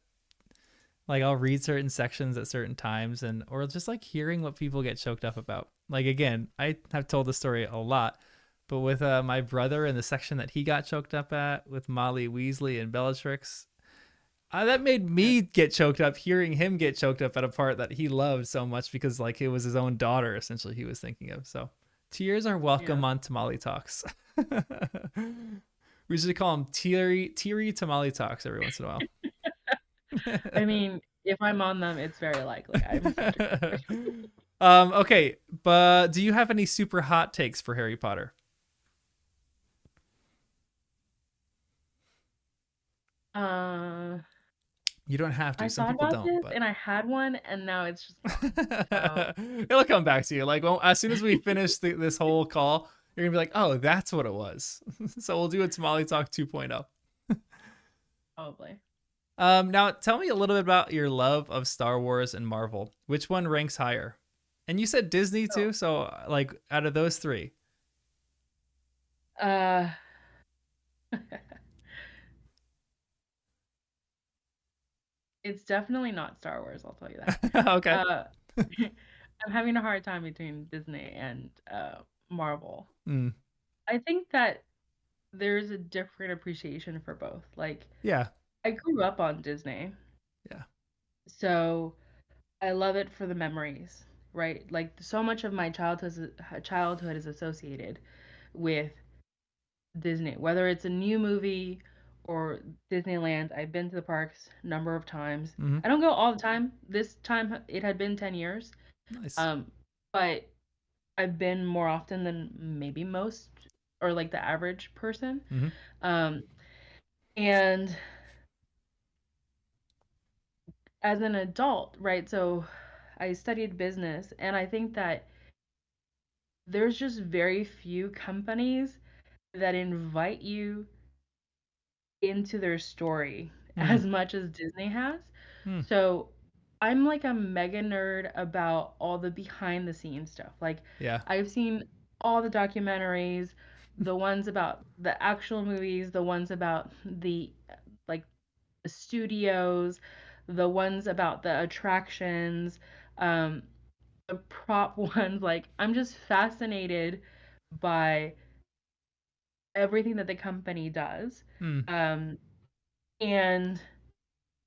[SPEAKER 1] Like I'll read certain sections at certain times, and or just like hearing what people get choked up about. Like again, I have told the story a lot, but with my brother and the section that he got choked up at with Molly Weasley and Bellatrix, that made
[SPEAKER 2] Yeah,
[SPEAKER 1] me get choked up hearing him get choked up at a part that he loved so much because like it was his own daughter essentially he was thinking of. So tears are
[SPEAKER 2] yeah.
[SPEAKER 1] welcome on Tamale Talks. We should call them teary Tamale Talks every once in a while.
[SPEAKER 2] I mean, if I'm on them, it's very likely I'm such a cry.
[SPEAKER 1] Okay, but do you have any super hot takes for Harry Potter?
[SPEAKER 2] Uh,
[SPEAKER 1] You don't have to.
[SPEAKER 2] I
[SPEAKER 1] Some
[SPEAKER 2] thought
[SPEAKER 1] people
[SPEAKER 2] about
[SPEAKER 1] don't,
[SPEAKER 2] this
[SPEAKER 1] but
[SPEAKER 2] and I had one, and now it's just gone. So,
[SPEAKER 1] it'll come back to you. Like, well, as soon as we finish this whole call, you're gonna be like, "Oh, that's what it was." So we'll do a Tamale Talk 2.0.
[SPEAKER 2] probably.
[SPEAKER 1] Now tell me a little bit about your love of Star Wars and Marvel. Which one ranks higher? And you said Disney
[SPEAKER 2] So,
[SPEAKER 1] too, so like out of those three,
[SPEAKER 2] uh, it's definitely not Star Wars, I'll tell you that.
[SPEAKER 1] okay.
[SPEAKER 2] Uh, I'm having a hard time between Disney and Marvel.
[SPEAKER 1] Mm,
[SPEAKER 2] I think that there's a different appreciation for both. Like,
[SPEAKER 1] yeah,
[SPEAKER 2] I grew up on Disney,
[SPEAKER 1] yeah.
[SPEAKER 2] so I love it for the memories, right? Like, so much of my childhood is associated with Disney, whether it's a new movie or Disneyland. I've been to the parks a number of times.
[SPEAKER 1] Mm-hmm.
[SPEAKER 2] I don't go all the time. This time it had been 10 years.
[SPEAKER 1] Nice.
[SPEAKER 2] Um, but I've been more often than maybe most or like the average person.
[SPEAKER 1] Mm-hmm.
[SPEAKER 2] Um, and as an adult, right? So I studied business, and I think that there's just very few companies that invite you into their story
[SPEAKER 1] Hmm.
[SPEAKER 2] as much as Disney has.
[SPEAKER 1] Hmm.
[SPEAKER 2] So I'm like a mega nerd about all the behind the scenes stuff. Like
[SPEAKER 1] Yeah.
[SPEAKER 2] I've seen all the documentaries, the ones about the actual movies, the ones about the like the studios, the ones about the attractions, um, the prop ones. Like I'm just fascinated by everything that the company does.
[SPEAKER 1] Hmm.
[SPEAKER 2] Um, and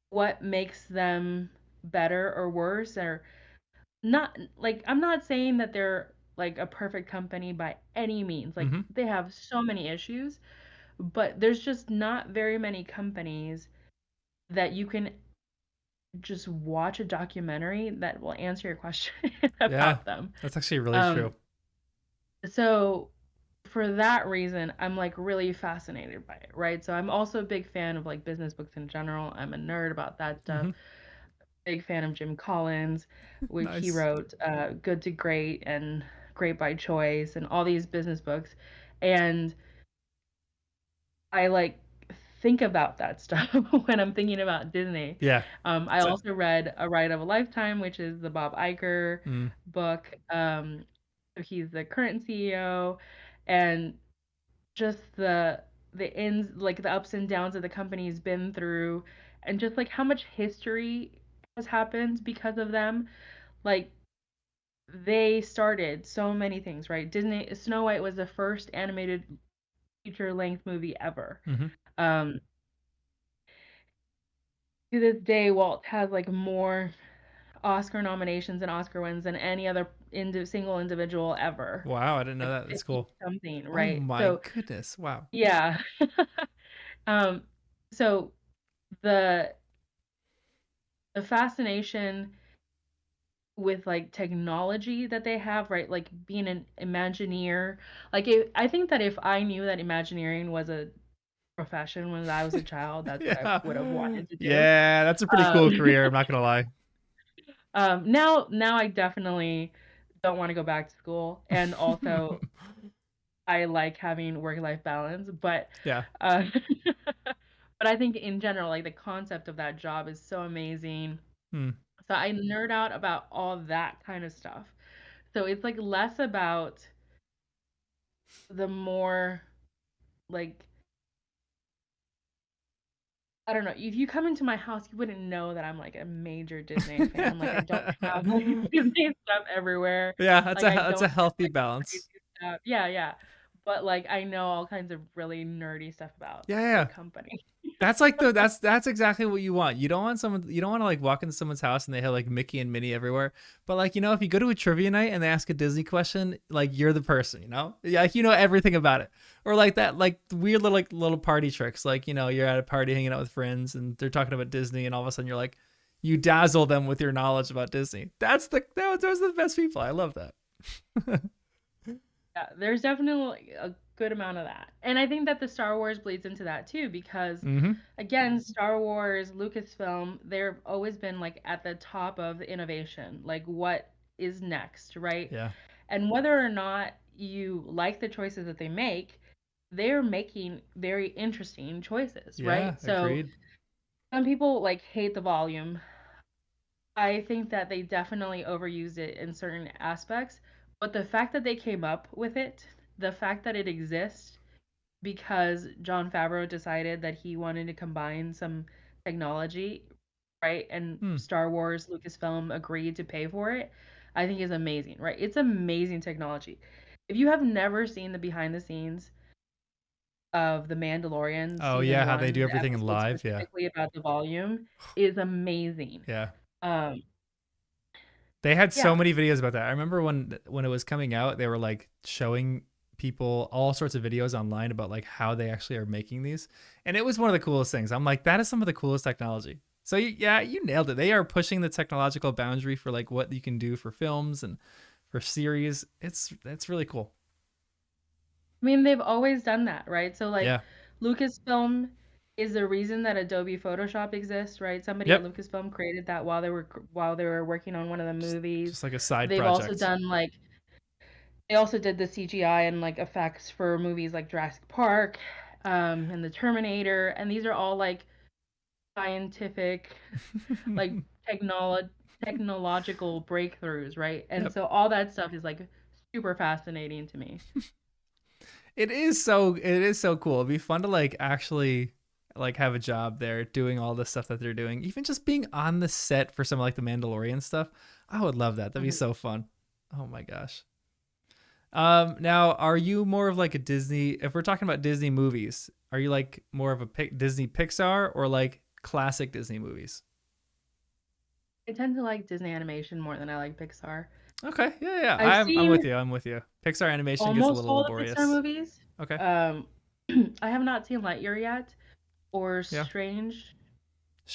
[SPEAKER 2] what makes them better or worse or not. Like I'm not saying that they're like a perfect company by any means. Like
[SPEAKER 1] Hmm.
[SPEAKER 2] they have so many issues, but there's just not very many companies that you can just watch a documentary that will answer your question
[SPEAKER 1] Yeah.
[SPEAKER 2] about them.
[SPEAKER 1] That's actually really
[SPEAKER 2] Um
[SPEAKER 1] true.
[SPEAKER 2] so for that reason, I'm like really fascinated by it, right? So I'm also a big fan of like business books in general. I'm a nerd about that stuff.
[SPEAKER 1] Hmm.
[SPEAKER 2] Big fan of Jim Collins, which he
[SPEAKER 1] Nice.
[SPEAKER 2] wrote Good to Great and Great by Choice and all these business books. And I like think about that stuff when I'm thinking about Disney.
[SPEAKER 1] Yeah.
[SPEAKER 2] I
[SPEAKER 1] So,
[SPEAKER 2] also read A Ride of a Lifetime, which is the Bob Iger
[SPEAKER 1] mm,
[SPEAKER 2] book. He's the current CEO, and just the ins, like the ups and downs that the company's been through, and just like how much history has happened because of them. Like they started so many things, right? Disney Snow White was the first animated feature length movie ever.
[SPEAKER 1] hmm.
[SPEAKER 2] Um, to this day, Walt has like more Oscar nominations and Oscar wins than any other single individual ever.
[SPEAKER 1] Wow, I didn't know
[SPEAKER 2] Like
[SPEAKER 1] that. That's
[SPEAKER 2] 50
[SPEAKER 1] cool.
[SPEAKER 2] something,
[SPEAKER 1] Oh
[SPEAKER 2] right?
[SPEAKER 1] my
[SPEAKER 2] So,
[SPEAKER 1] goodness. Wow.
[SPEAKER 2] yeah. um, so the the fascination with like technology that they have, right? Like being an Imagineer. I think that if I knew that Imagineering was a profession when I was a child, that's what I
[SPEAKER 1] Yeah.
[SPEAKER 2] would have wanted to do.
[SPEAKER 1] Yeah, that's a pretty
[SPEAKER 2] Um,
[SPEAKER 1] cool career. I'm not gonna lie.
[SPEAKER 2] now I definitely don't want to go back to school, and also I like having work-life balance,
[SPEAKER 1] Yeah.
[SPEAKER 2] uh, but I think in general, like the concept of that job is so amazing.
[SPEAKER 1] Hmm.
[SPEAKER 2] So I nerd out about all that kind of stuff. So it's like less about the more like I don't know. If you come into my house, you wouldn't know that I'm like a major Disney fan. Like I don't have like Disney stuff everywhere.
[SPEAKER 1] Yeah,
[SPEAKER 2] Like I
[SPEAKER 1] that's a
[SPEAKER 2] don't have
[SPEAKER 1] healthy
[SPEAKER 2] like crazy
[SPEAKER 1] balance.
[SPEAKER 2] stuff. Yeah, yeah. But like I know all kinds of really nerdy stuff about
[SPEAKER 1] Yeah,
[SPEAKER 2] the
[SPEAKER 1] yeah.
[SPEAKER 2] company.
[SPEAKER 1] That's like the that's exactly what you want. You don't want to like walk into someone's house and they have like Mickey and Minnie everywhere. But like, if you go to a trivia night and they ask a Disney question, like you're the person, you know? Yeah, like you know everything about it. Or like that like weird little like little party tricks. Like, you're at a party hanging out with friends and they're talking about Disney and all of a sudden you're like you dazzle them with your knowledge about Disney. Those are the best people. I love that.
[SPEAKER 2] Yeah, there's definitely a good amount of that. And I think that the Star Wars bleeds into that too because
[SPEAKER 1] Mhm.
[SPEAKER 2] again, Star Wars, Lucasfilm, they've always been like at the top of innovation. Like what is next, right?
[SPEAKER 1] Yeah.
[SPEAKER 2] And whether or not you like the choices that they make, they're making very interesting choices,
[SPEAKER 1] Yeah,
[SPEAKER 2] right? So
[SPEAKER 1] agreed.
[SPEAKER 2] some people like hate the volume. I think that they definitely overused it in certain aspects, but the fact that they came up with it, the fact that it exists because Jon Favreau decided that he wanted to combine some technology, right? And
[SPEAKER 1] Hmm.
[SPEAKER 2] Star Wars, Lucasfilm agreed to pay for it, I think is amazing, right? It's amazing technology. If you have never seen the behind the scenes of The Mandalorian
[SPEAKER 1] Oh
[SPEAKER 2] season
[SPEAKER 1] yeah, how they do
[SPEAKER 2] one, the
[SPEAKER 1] everything in
[SPEAKER 2] episode
[SPEAKER 1] live. Yeah.
[SPEAKER 2] specifically about the volume, is amazing.
[SPEAKER 1] Yeah.
[SPEAKER 2] Um,
[SPEAKER 1] They had so
[SPEAKER 2] yeah,
[SPEAKER 1] many videos about that. I remember when it was coming out, they were like showing people all sorts of videos online about like how they actually are making these, and it was one of the coolest things. I'm like, that is some of the coolest technology. So yeah, you nailed it. They are pushing the technological boundary for like what you can do for films and for series. It's really cool.
[SPEAKER 2] I mean, they've always done that, right? So like
[SPEAKER 1] Yeah.
[SPEAKER 2] Lucasfilm is the reason that Adobe Photoshop exists, right? Somebody at
[SPEAKER 1] Yep.
[SPEAKER 2] Lucasfilm created that while they were working on one of the
[SPEAKER 1] Just
[SPEAKER 2] movies.
[SPEAKER 1] just like a side
[SPEAKER 2] They've also
[SPEAKER 1] project.
[SPEAKER 2] done like they also did the CGI and like effects for movies like Jurassic Park, and the Terminator, and these are all like scientific, like technolo technological breakthroughs, right? And
[SPEAKER 1] Yep.
[SPEAKER 2] so all that stuff is like super fascinating to me.
[SPEAKER 1] It is so cool. It'd be fun to like actually like have a job there doing all the stuff that they're doing. Even just being on the set for some of like the Mandalorian stuff. I would love that. That'd be
[SPEAKER 2] Mhm.
[SPEAKER 1] so fun. Oh my gosh. Now are you more of like a Disney, if we're talking about Disney movies, are you like more of a Disney Pixar or like classic Disney movies?
[SPEAKER 2] I tend to like Disney animation more than I like Pixar.
[SPEAKER 1] Okay. Yeah, yeah.
[SPEAKER 2] I've
[SPEAKER 1] I'm
[SPEAKER 2] seen
[SPEAKER 1] with you. I'm with you. Pixar animation gets a
[SPEAKER 2] almost
[SPEAKER 1] little
[SPEAKER 2] all the Pixar
[SPEAKER 1] laborious.
[SPEAKER 2] movies.
[SPEAKER 1] Okay.
[SPEAKER 2] Um, I have not seen Lightyear yet, or
[SPEAKER 1] Yeah. Strange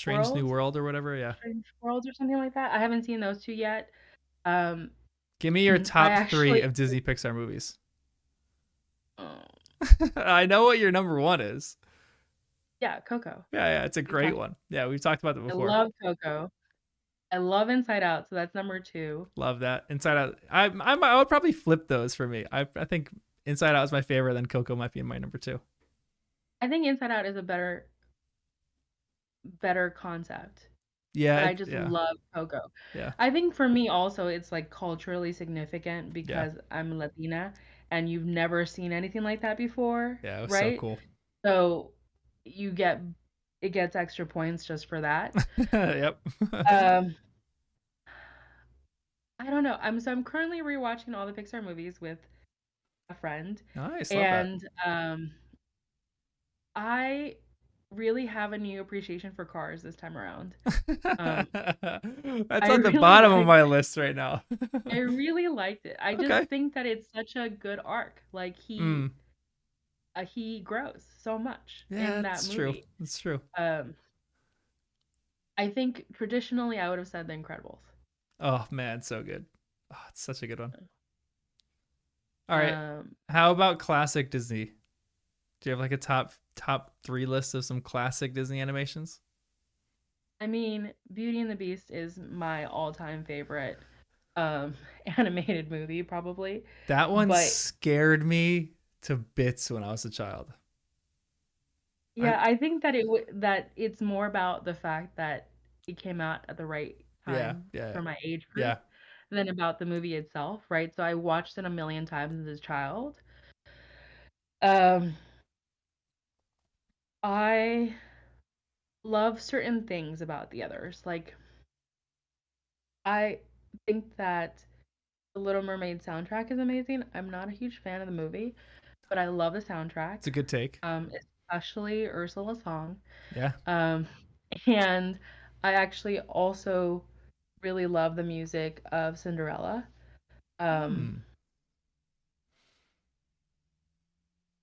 [SPEAKER 1] New
[SPEAKER 2] World,
[SPEAKER 1] World or whatever. Yeah.
[SPEAKER 2] Strange Worlds, or something like that. I haven't seen those two yet. Um,
[SPEAKER 1] Give me your
[SPEAKER 2] I
[SPEAKER 1] top three
[SPEAKER 2] actually,
[SPEAKER 1] of Disney Pixar movies.
[SPEAKER 2] uh,
[SPEAKER 1] I know what your number one is.
[SPEAKER 2] yeah, Coco.
[SPEAKER 1] Yeah, yeah, it's a
[SPEAKER 2] We
[SPEAKER 1] great
[SPEAKER 2] talked.
[SPEAKER 1] one. Yeah, we've talked about that
[SPEAKER 2] I
[SPEAKER 1] before.
[SPEAKER 2] love Coco. I love Inside Out, so that's number two.
[SPEAKER 1] Love that. Inside Out. I would probably flip those for me. I think Inside Out is my favorite. Then Coco might be in my number two.
[SPEAKER 2] I think Inside Out is a better concept,
[SPEAKER 1] Yeah,
[SPEAKER 2] but I just
[SPEAKER 1] yeah,
[SPEAKER 2] love Coco.
[SPEAKER 1] yeah,
[SPEAKER 2] I think for me also it's like culturally significant
[SPEAKER 1] yeah,
[SPEAKER 2] because I'm Latina and you've never seen anything like that before,
[SPEAKER 1] yeah. It was so
[SPEAKER 2] right?
[SPEAKER 1] cool.
[SPEAKER 2] So you get it gets extra points just for that.
[SPEAKER 1] Yep.
[SPEAKER 2] Um, I don't know. I'm currently rewatching all the Pixar movies with a friend,
[SPEAKER 1] Nice. Love that.
[SPEAKER 2] and I really have a new appreciation for cars this time around. Um,
[SPEAKER 1] That's
[SPEAKER 2] I
[SPEAKER 1] on the
[SPEAKER 2] really
[SPEAKER 1] bottom of
[SPEAKER 2] like
[SPEAKER 1] my list right now.
[SPEAKER 2] I really liked it. I just
[SPEAKER 1] Okay.
[SPEAKER 2] think that it's such a good arc. Like
[SPEAKER 1] Mm.
[SPEAKER 2] he grows so much
[SPEAKER 1] Yeah,
[SPEAKER 2] in that
[SPEAKER 1] that's true.
[SPEAKER 2] movie.
[SPEAKER 1] That's true.
[SPEAKER 2] Um, I think traditionally I would have said The Incredibles.
[SPEAKER 1] Oh man, so good. Oh, it's such a good one. All right.
[SPEAKER 2] Um,
[SPEAKER 1] How about classic Disney? Do you have like a top three list of some classic Disney animations?
[SPEAKER 2] I mean, Beauty and the Beast is my all-time favorite animated movie probably.
[SPEAKER 1] That one
[SPEAKER 2] But
[SPEAKER 1] scared me to bits when I was a child. I
[SPEAKER 2] yeah, I think that that it's more about the fact that it came out at the right
[SPEAKER 1] yeah,
[SPEAKER 2] time
[SPEAKER 1] yeah,
[SPEAKER 2] for my age
[SPEAKER 1] yeah.
[SPEAKER 2] group than about the movie itself, right? So I watched it a million times as a child. Um, I love certain things about the others. Like I think that the Little Mermaid soundtrack is amazing. I'm not a huge fan of the movie, but I love the soundtrack.
[SPEAKER 1] It's a good take.
[SPEAKER 2] Especially Ursula's song.
[SPEAKER 1] Yeah.
[SPEAKER 2] Um, and I actually also really love the music of Cinderella. Um,
[SPEAKER 1] Hmm.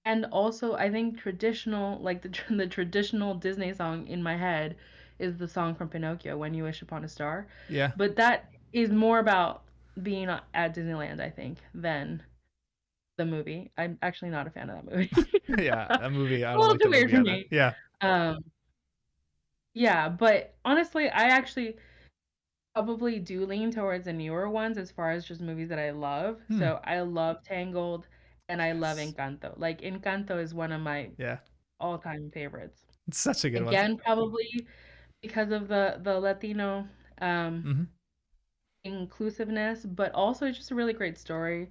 [SPEAKER 2] and also I think traditional, like the traditional Disney song in my head is the song from Pinocchio, When You Wish Upon a Star.
[SPEAKER 1] Yeah.
[SPEAKER 2] But that is more about being at Disneyland, I think, than the movie. I'm actually not a fan of that movie.
[SPEAKER 1] Yeah. That movie. I
[SPEAKER 2] A
[SPEAKER 1] don't
[SPEAKER 2] little
[SPEAKER 1] like
[SPEAKER 2] too
[SPEAKER 1] that
[SPEAKER 2] weird
[SPEAKER 1] movie
[SPEAKER 2] for
[SPEAKER 1] either.
[SPEAKER 2] me.
[SPEAKER 1] Yeah.
[SPEAKER 2] Um, yeah, but honestly, I actually probably do lean towards the newer ones as far as just movies that I love.
[SPEAKER 1] Hmm.
[SPEAKER 2] So I love Tangled and I love
[SPEAKER 1] Yes.
[SPEAKER 2] Encanto. Like Encanto is one of my
[SPEAKER 1] Yeah.
[SPEAKER 2] all-time favorites.
[SPEAKER 1] It's such a good one.
[SPEAKER 2] Again, probably because of the Latino um
[SPEAKER 1] Hmm.
[SPEAKER 2] inclusiveness, but also it's just a really great story.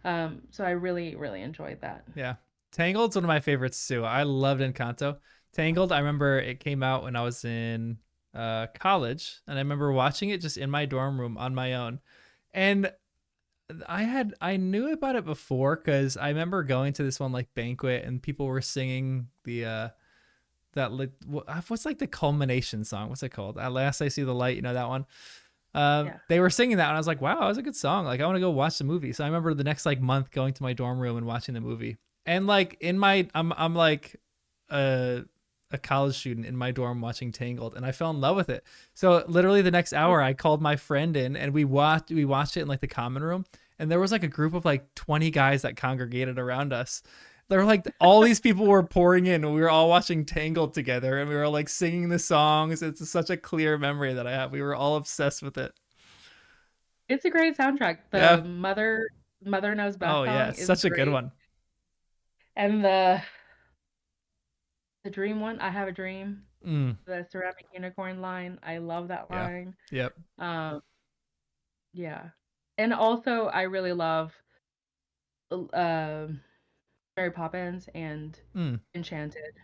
[SPEAKER 2] So I really enjoyed that.
[SPEAKER 1] Yeah. Tangled's one of my favorites too. I loved Encanto. Tangled, I remember it came out when I was in college, and I remember watching it just in my dorm room on my own. And I knew about it before because I remember going to this one like banquet and people were singing the what's like the culmination song? What's it called? At last I see the light. You know that one.
[SPEAKER 2] Yeah.
[SPEAKER 1] They were singing that, and I was like, "Wow, that was a good song." Like, I want to go watch the movie. So I remember the next like month going to my dorm room and watching the movie. And like in my, I'm like a a college student in my dorm watching Tangled, and I fell in love with it. So literally the next hour, I called my friend in, and we watched it in like the common room, and there was like a group of like 20 guys that congregated around us. There were like all these people were pouring in, and we were all watching Tangled together, and we were like singing the songs. It's such a clear memory that I have. We were all obsessed with it.
[SPEAKER 2] It's a great soundtrack.
[SPEAKER 1] Yeah.
[SPEAKER 2] Mother Knows Best
[SPEAKER 1] Oh yeah,
[SPEAKER 2] song
[SPEAKER 1] it's
[SPEAKER 2] is
[SPEAKER 1] such a good
[SPEAKER 2] great.
[SPEAKER 1] one.
[SPEAKER 2] And the dream one, I Have a Dream,
[SPEAKER 1] Mm,
[SPEAKER 2] the ceramic unicorn line, I love that
[SPEAKER 1] yeah.
[SPEAKER 2] line.
[SPEAKER 1] Yep.
[SPEAKER 2] Um, yeah. And also I really love um Mary Poppins and
[SPEAKER 1] Mm.
[SPEAKER 2] Enchanted.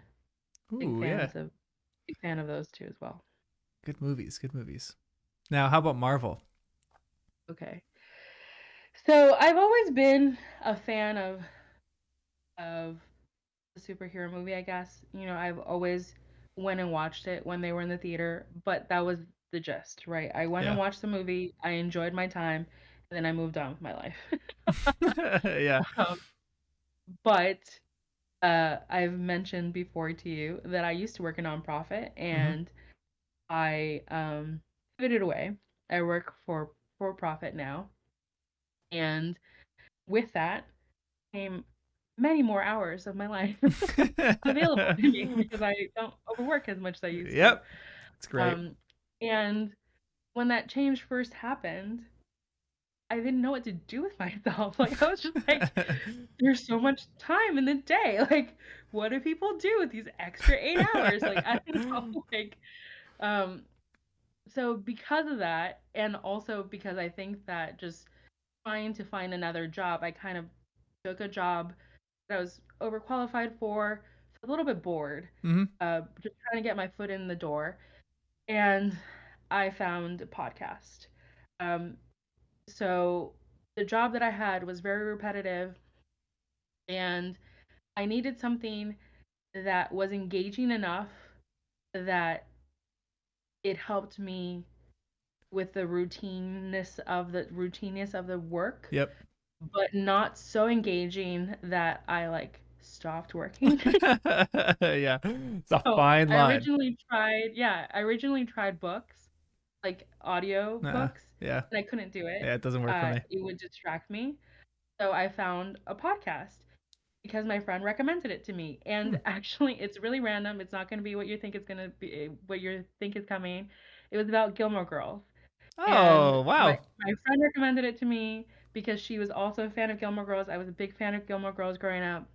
[SPEAKER 1] Ooh, yeah.
[SPEAKER 2] Big fan of those two as well.
[SPEAKER 1] Good movies. Good movies. Now, how about Marvel?
[SPEAKER 2] Okay. So I've always been a fan of the superhero movie, I guess. You know, I've always went and watched it when they were in the theater, but that was the gist, right? I went and
[SPEAKER 1] Yeah.
[SPEAKER 2] watched the movie, I enjoyed my time, and then I moved on with my life.
[SPEAKER 1] Yeah.
[SPEAKER 2] um, but I've mentioned before to you that I used to work a nonprofit
[SPEAKER 1] Hmm.
[SPEAKER 2] and I pivoted away. I work for profit now, and with that came many more hours of my life available to me because I don't overwork as much as I used to.
[SPEAKER 1] Yep. It's great.
[SPEAKER 2] Um, and when that change first happened, I didn't know what to do with myself. Like I was just like, there's so much time in the day. Like, what do people do with these extra 8 hours? Like, I don't know. Like, um, so because of that, and also because I think that just trying to find another job, I kind of took a job that I was overqualified for, a little bit bored,
[SPEAKER 1] Hmm.
[SPEAKER 2] just trying to get my foot in the door. And I found a podcast. Um, so the job that I had was very repetitive, and I needed something that was engaging enough that it helped me with the routineness of the work,
[SPEAKER 1] Yep.
[SPEAKER 2] but not so engaging that I like stopped working.
[SPEAKER 1] Yeah. It's a
[SPEAKER 2] So
[SPEAKER 1] fine line.
[SPEAKER 2] I originally tried books, like audio
[SPEAKER 1] Uh,
[SPEAKER 2] books,
[SPEAKER 1] yeah.
[SPEAKER 2] and I couldn't do it.
[SPEAKER 1] Yeah, it doesn't work for me.
[SPEAKER 2] It would distract me. So I found a podcast because my friend recommended it to me.
[SPEAKER 1] Hmm.
[SPEAKER 2] And actually, it's really random. It's not going to be what you think it's going to be, what you think is coming. It was about Gilmore Girls. And
[SPEAKER 1] Oh, wow.
[SPEAKER 2] my friend recommended it to me because she was also a fan of Gilmore Girls. I was a big fan of Gilmore Girls growing up.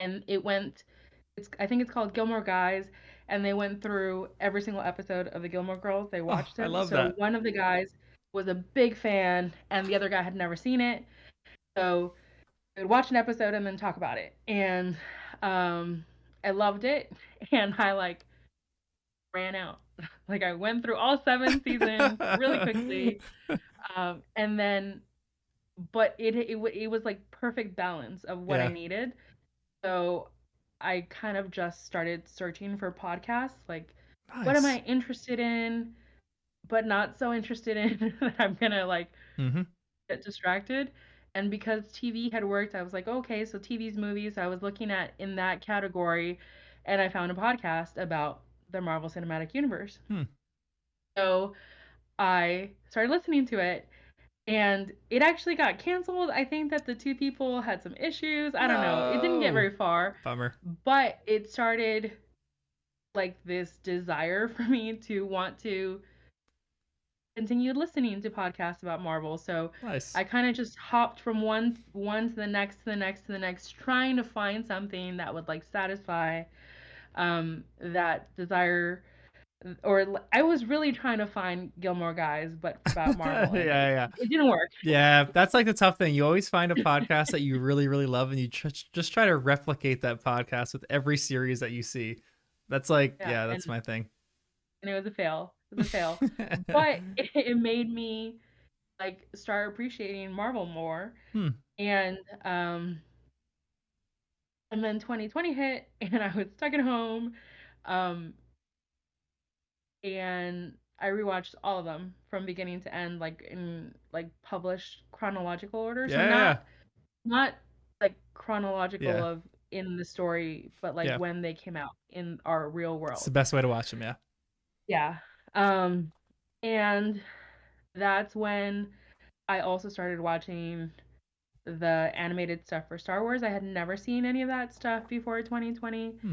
[SPEAKER 2] And I think it's called Gilmore Guys, and they went through every single episode of the Gilmore Girls. They
[SPEAKER 1] Oh,
[SPEAKER 2] watched
[SPEAKER 1] I
[SPEAKER 2] them.
[SPEAKER 1] love
[SPEAKER 2] So
[SPEAKER 1] that.
[SPEAKER 2] one of the guys was a big fan, and the other guy had never seen it. So they would watch an episode and then talk about it. And um, I loved it, and I like ran out. Like I went through all 7 seasons really quickly, and then but it was like perfect balance of what I
[SPEAKER 1] Yeah.
[SPEAKER 2] needed. So I kind of just started searching for podcasts, like what am
[SPEAKER 1] Nice.
[SPEAKER 2] I interested in, but not so interested in that I'm gonna like
[SPEAKER 1] Hmm.
[SPEAKER 2] get distracted. And because TV had worked, I was like, okay, so TV's movies. I was looking at in that category, and I found a podcast about the Marvel Cinematic Universe.
[SPEAKER 1] Hmm.
[SPEAKER 2] So I started listening to it, and it actually got canceled. I think that the two people had some issues. I don't know. It didn't get
[SPEAKER 1] No.
[SPEAKER 2] very far,
[SPEAKER 1] Bummer.
[SPEAKER 2] but it started like this desire for me to want to continue listening to podcasts about Marvel. So
[SPEAKER 1] Nice.
[SPEAKER 2] I kind of just hopped from one to the next to the next to the next, trying to find something that would like satisfy that desire. I was really trying to find Gilmore Guys, but about
[SPEAKER 1] Yeah,
[SPEAKER 2] Marvel, and
[SPEAKER 1] yeah.
[SPEAKER 2] it didn't work.
[SPEAKER 1] Yeah, that's like the tough thing. You always find a podcast that you really, really love, and you just try to replicate that podcast with every series that you see. That's like,
[SPEAKER 2] Yeah,
[SPEAKER 1] yeah, that's my thing.
[SPEAKER 2] and it was a fail. It was a fail, but it made me like start appreciating Marvel more.
[SPEAKER 1] Hmm.
[SPEAKER 2] And um and then 2020 hit and I was stuck at home. Um and I rewatched all of them from beginning to end, like in like published chronological order. So
[SPEAKER 1] Yeah,
[SPEAKER 2] not like chronological
[SPEAKER 1] yeah,
[SPEAKER 2] of in the story, but like
[SPEAKER 1] yeah.
[SPEAKER 2] when they came out in our real
[SPEAKER 1] It's the
[SPEAKER 2] world.
[SPEAKER 1] best way to watch them. Yeah.
[SPEAKER 2] Yeah. Um and that's when I also started watching the animated stuff for Star Wars. I had never seen any of that stuff before 2020,
[SPEAKER 1] Hmm.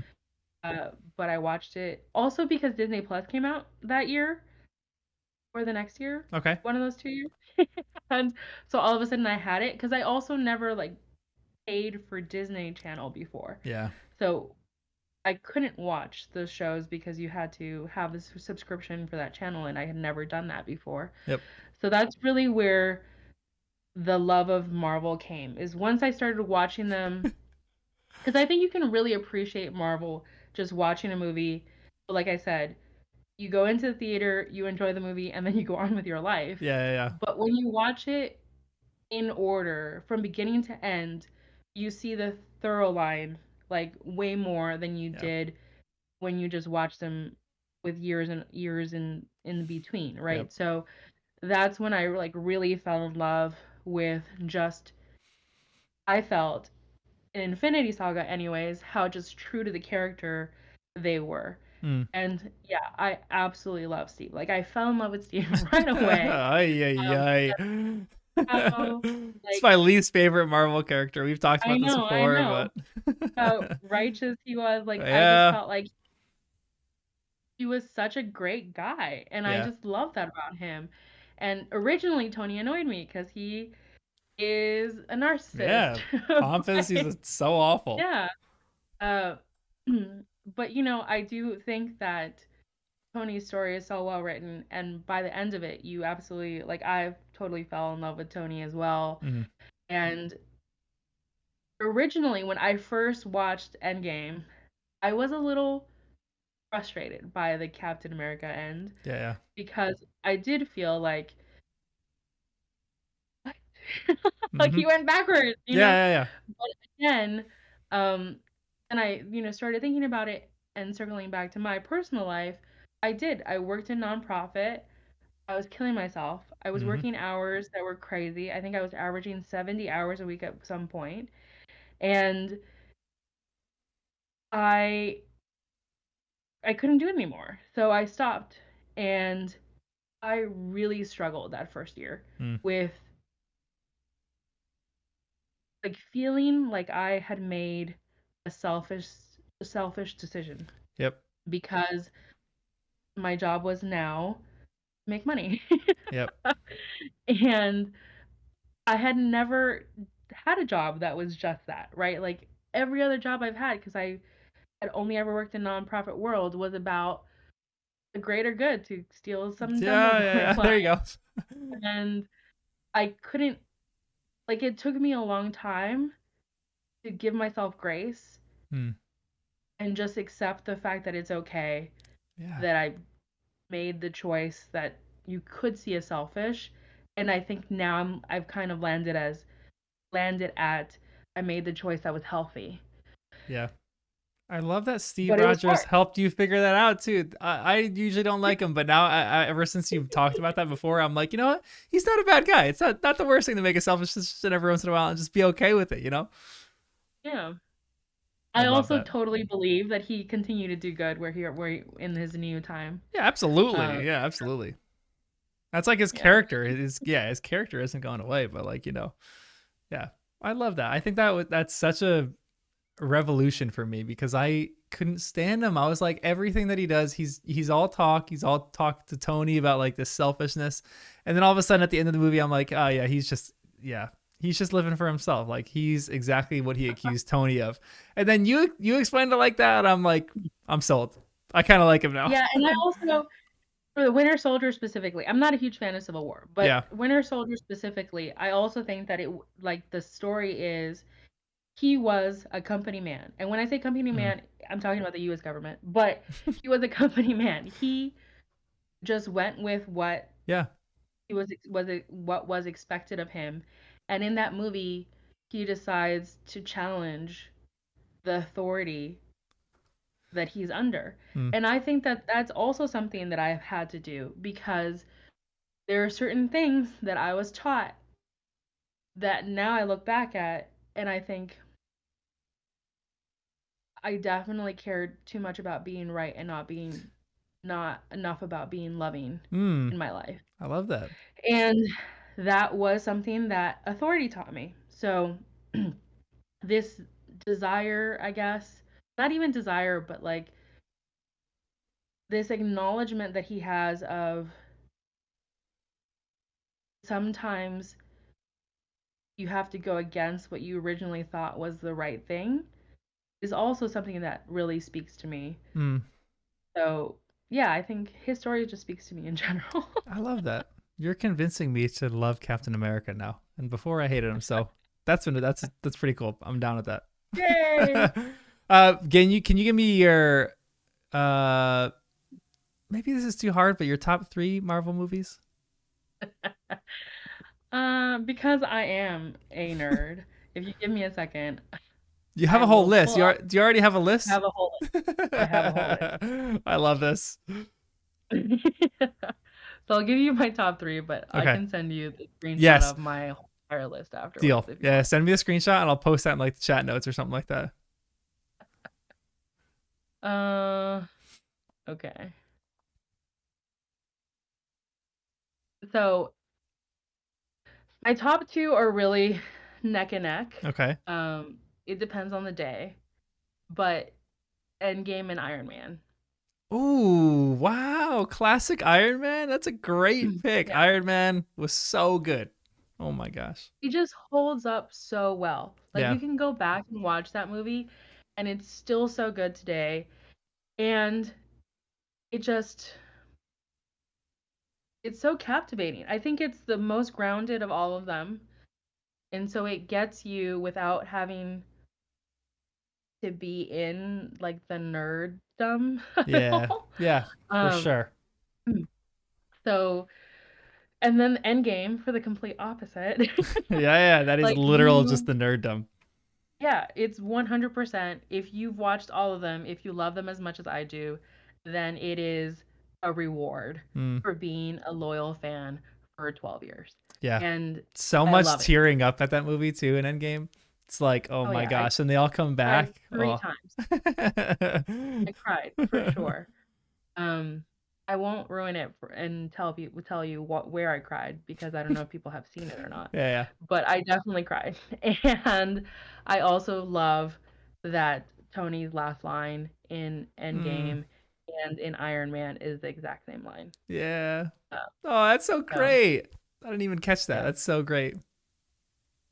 [SPEAKER 2] but I watched it also because Disney Plus came out that year or the next year,
[SPEAKER 1] Okay.
[SPEAKER 2] one of those 2 years. And so all of a sudden I had it because I also never like paid for Disney Channel before.
[SPEAKER 1] Yeah.
[SPEAKER 2] So I couldn't watch those shows because you had to have a subscription for that channel, and I had never done that before.
[SPEAKER 1] Yep.
[SPEAKER 2] So that's really where the love of Marvel came, is once I started watching them, because I think you can really appreciate Marvel just watching a movie. But like I said, you go into the theater, you enjoy the movie, and then you go on with your life.
[SPEAKER 1] Yeah, yeah, yeah.
[SPEAKER 2] But when you watch it in order from beginning to end, you see the thorough line like way more than you
[SPEAKER 1] Yeah.
[SPEAKER 2] did when you just watch them with years and years in between,
[SPEAKER 1] Yep.
[SPEAKER 2] right? So that's when I like really fell in love with just I felt in Infinity Saga anyways, how just true to the character they were.
[SPEAKER 1] Mm.
[SPEAKER 2] And yeah, I absolutely love Steve. Like I fell in love with Steve right away.
[SPEAKER 1] Ay, ay, ay.
[SPEAKER 2] How
[SPEAKER 1] It's
[SPEAKER 2] like
[SPEAKER 1] my least favorite Marvel character. We've talked about this
[SPEAKER 2] I
[SPEAKER 1] before,
[SPEAKER 2] know
[SPEAKER 1] but
[SPEAKER 2] how righteous he was. Like I just
[SPEAKER 1] yeah,
[SPEAKER 2] felt like he was such a great guy, and I
[SPEAKER 1] yeah,
[SPEAKER 2] just love that about him. And originally, Tony annoyed me because he is a narcissist.
[SPEAKER 1] yeah. Pompous.
[SPEAKER 2] But,
[SPEAKER 1] He's so awful.
[SPEAKER 2] yeah. Uh, but I do think that Tony's story is so well written, and by the end of it, you absolutely like. I totally fell in love with Tony as well.
[SPEAKER 1] Mhm.
[SPEAKER 2] And originally, when I first watched Endgame, I was a little frustrated by the Captain America end
[SPEAKER 1] Yeah, yeah.
[SPEAKER 2] because I did feel like what? Like
[SPEAKER 1] Hmm.
[SPEAKER 2] he went backwards,
[SPEAKER 1] Yeah, yeah, yeah.
[SPEAKER 2] But again, um, and I, started thinking about it and circling back to my personal life, I did. I worked in nonprofit. I was killing myself. I was
[SPEAKER 1] Hmm.
[SPEAKER 2] working hours that were crazy. I think I was averaging 70 hours a week at some point. And I I couldn't do it anymore. So I stopped and I really struggled that first year
[SPEAKER 1] Mm.
[SPEAKER 2] with like feeling like I had made a selfish decision
[SPEAKER 1] Yep,
[SPEAKER 2] because my job was now make money.
[SPEAKER 1] yep.
[SPEAKER 2] And I had never had a job that was just that, right? Like every other job I've had, because I had only ever worked in nonprofit world, was about the greater good to steal some
[SPEAKER 1] Yeah,
[SPEAKER 2] Dumbledore
[SPEAKER 1] yeah, yeah. There you
[SPEAKER 2] line.
[SPEAKER 1] go.
[SPEAKER 2] And I couldn't like it took me a long time to give myself grace
[SPEAKER 1] Mm.
[SPEAKER 2] and just accept the fact that it's okay
[SPEAKER 1] Yeah,
[SPEAKER 2] that I made the choice that you could see as selfish. And I think now I've kind of landed at I made the choice that was healthy.
[SPEAKER 1] yeah. I love that Steve
[SPEAKER 2] But it was
[SPEAKER 1] Rogers
[SPEAKER 2] hard.
[SPEAKER 1] helped you figure that out too. I usually don't like him, but now ever since you've talked about that before, I'm like, you know what? He's not a bad guy. It's not the worst thing to make a selfish decision every once in a while and just be okay with it. You know?
[SPEAKER 2] Yeah.
[SPEAKER 1] I
[SPEAKER 2] I
[SPEAKER 1] love
[SPEAKER 2] also
[SPEAKER 1] that.
[SPEAKER 2] totally believe that he continued to do good in his new time.
[SPEAKER 1] Yeah, absolutely.
[SPEAKER 2] Uh
[SPEAKER 1] Yeah, absolutely. That's like his
[SPEAKER 2] yeah.
[SPEAKER 1] character. His character isn't going away, but like yeah, I love that. I think that's such a revolution for me because I couldn't stand him. I was like everything that he does, he's all talk. He's all talk to Tony about like this selfishness, and then all of a sudden at the end of the movie, I'm like, oh yeah, he's just living for himself. Like he's exactly what he accused Tony of. And then you explained it like that, I'm like, I'm sold. I kind of like him now.
[SPEAKER 2] Yeah, and I also for the Winter Soldier specifically, I'm not a huge fan of Civil War, but
[SPEAKER 1] Yeah.
[SPEAKER 2] Winter Soldier specifically, I also think that like the story is he was a company man. And when I say company
[SPEAKER 1] Mm.
[SPEAKER 2] man, I'm talking about the US government, but he was a company man. He just went with what
[SPEAKER 1] Yeah.
[SPEAKER 2] he what was expected of him. And in that movie, he decides to challenge the authority that he's under.
[SPEAKER 1] Mm.
[SPEAKER 2] And I think that that's also something that I've had to do because there are certain things that I was taught that now I look back at and I think I definitely cared too much about being right and not enough about being loving
[SPEAKER 1] Mm.
[SPEAKER 2] in my life.
[SPEAKER 1] I love that.
[SPEAKER 2] And that was something that authority taught me. So this desire, I guess, not even desire, but like this acknowledgement that he has of sometimes you have to go against what you originally thought was the right thing is also something that really speaks to me.
[SPEAKER 1] Hmm.
[SPEAKER 2] So, yeah, I think his story just speaks to me in general.
[SPEAKER 1] I love that. You're convincing me to love Captain America now. And before I hated him, so that's pretty cool. I'm down with that.
[SPEAKER 2] Yay!
[SPEAKER 1] Can you give me your uh maybe this is too hard, but your top 3 Marvel movies?
[SPEAKER 2] Because I am a nerd, if you give me a second,
[SPEAKER 1] You have
[SPEAKER 2] I
[SPEAKER 1] a whole
[SPEAKER 2] will
[SPEAKER 1] list.
[SPEAKER 2] pull up.
[SPEAKER 1] Do you already have a
[SPEAKER 2] I
[SPEAKER 1] list?
[SPEAKER 2] have a whole list. I have a whole
[SPEAKER 1] I love this.
[SPEAKER 2] list. So I'll give you my top three, but I
[SPEAKER 1] Okay.
[SPEAKER 2] can send you the screenshot
[SPEAKER 1] Yes.
[SPEAKER 2] of my whole entire list afterwards
[SPEAKER 1] Deal.
[SPEAKER 2] if you
[SPEAKER 1] Yeah,
[SPEAKER 2] want.
[SPEAKER 1] send me the screenshot and I'll post that in like the chat notes or something like that.
[SPEAKER 2] Uh, okay. So my top two are really neck and neck.
[SPEAKER 1] Okay.
[SPEAKER 2] It depends on the day, but Endgame and Iron Man.
[SPEAKER 1] Ooh, wow. Classic Iron Man. That's a great pick.
[SPEAKER 2] Yeah,
[SPEAKER 1] Iron Man was so good. Oh my gosh.
[SPEAKER 2] it just holds up so well. Like
[SPEAKER 1] Yeah.
[SPEAKER 2] you can go back and watch that movie, and it's still so good today. And it just it's so captivating. I think it's the most grounded of all of them. And so it gets you without having to be in like the nerddom of it
[SPEAKER 1] Yeah.
[SPEAKER 2] all.
[SPEAKER 1] Yeah, for
[SPEAKER 2] Um,
[SPEAKER 1] sure.
[SPEAKER 2] so and then Endgame for the complete opposite.
[SPEAKER 1] Yeah, yeah, that is
[SPEAKER 2] Like
[SPEAKER 1] literal just
[SPEAKER 2] you
[SPEAKER 1] the nerddom.
[SPEAKER 2] yeah, it's 100%. If you've watched all of them, if you love them as much as I do, then it is a reward
[SPEAKER 1] Mm,
[SPEAKER 2] for being a loyal fan for 12 years.
[SPEAKER 1] yeah.
[SPEAKER 2] And
[SPEAKER 1] So
[SPEAKER 2] I
[SPEAKER 1] much
[SPEAKER 2] love it.
[SPEAKER 1] tearing up at that movie too in Endgame. It's like, oh
[SPEAKER 2] Oh
[SPEAKER 1] my
[SPEAKER 2] yeah, I
[SPEAKER 1] gosh, and they all come
[SPEAKER 2] cried
[SPEAKER 1] back.
[SPEAKER 2] three
[SPEAKER 1] Oh.
[SPEAKER 2] times. I cried for sure. Um, I won't ruin it and tell you where I cried because I don't know if people have seen it or not.
[SPEAKER 1] Yeah, yeah.
[SPEAKER 2] But I definitely cried. And I also love that Tony's last line in
[SPEAKER 1] Mm,
[SPEAKER 2] Endgame and in Iron Man is the exact same line.
[SPEAKER 1] yeah.
[SPEAKER 2] Uh,
[SPEAKER 1] Oh, that's so
[SPEAKER 2] so
[SPEAKER 1] great. I didn't even catch that.
[SPEAKER 2] yeah,
[SPEAKER 1] That's so great.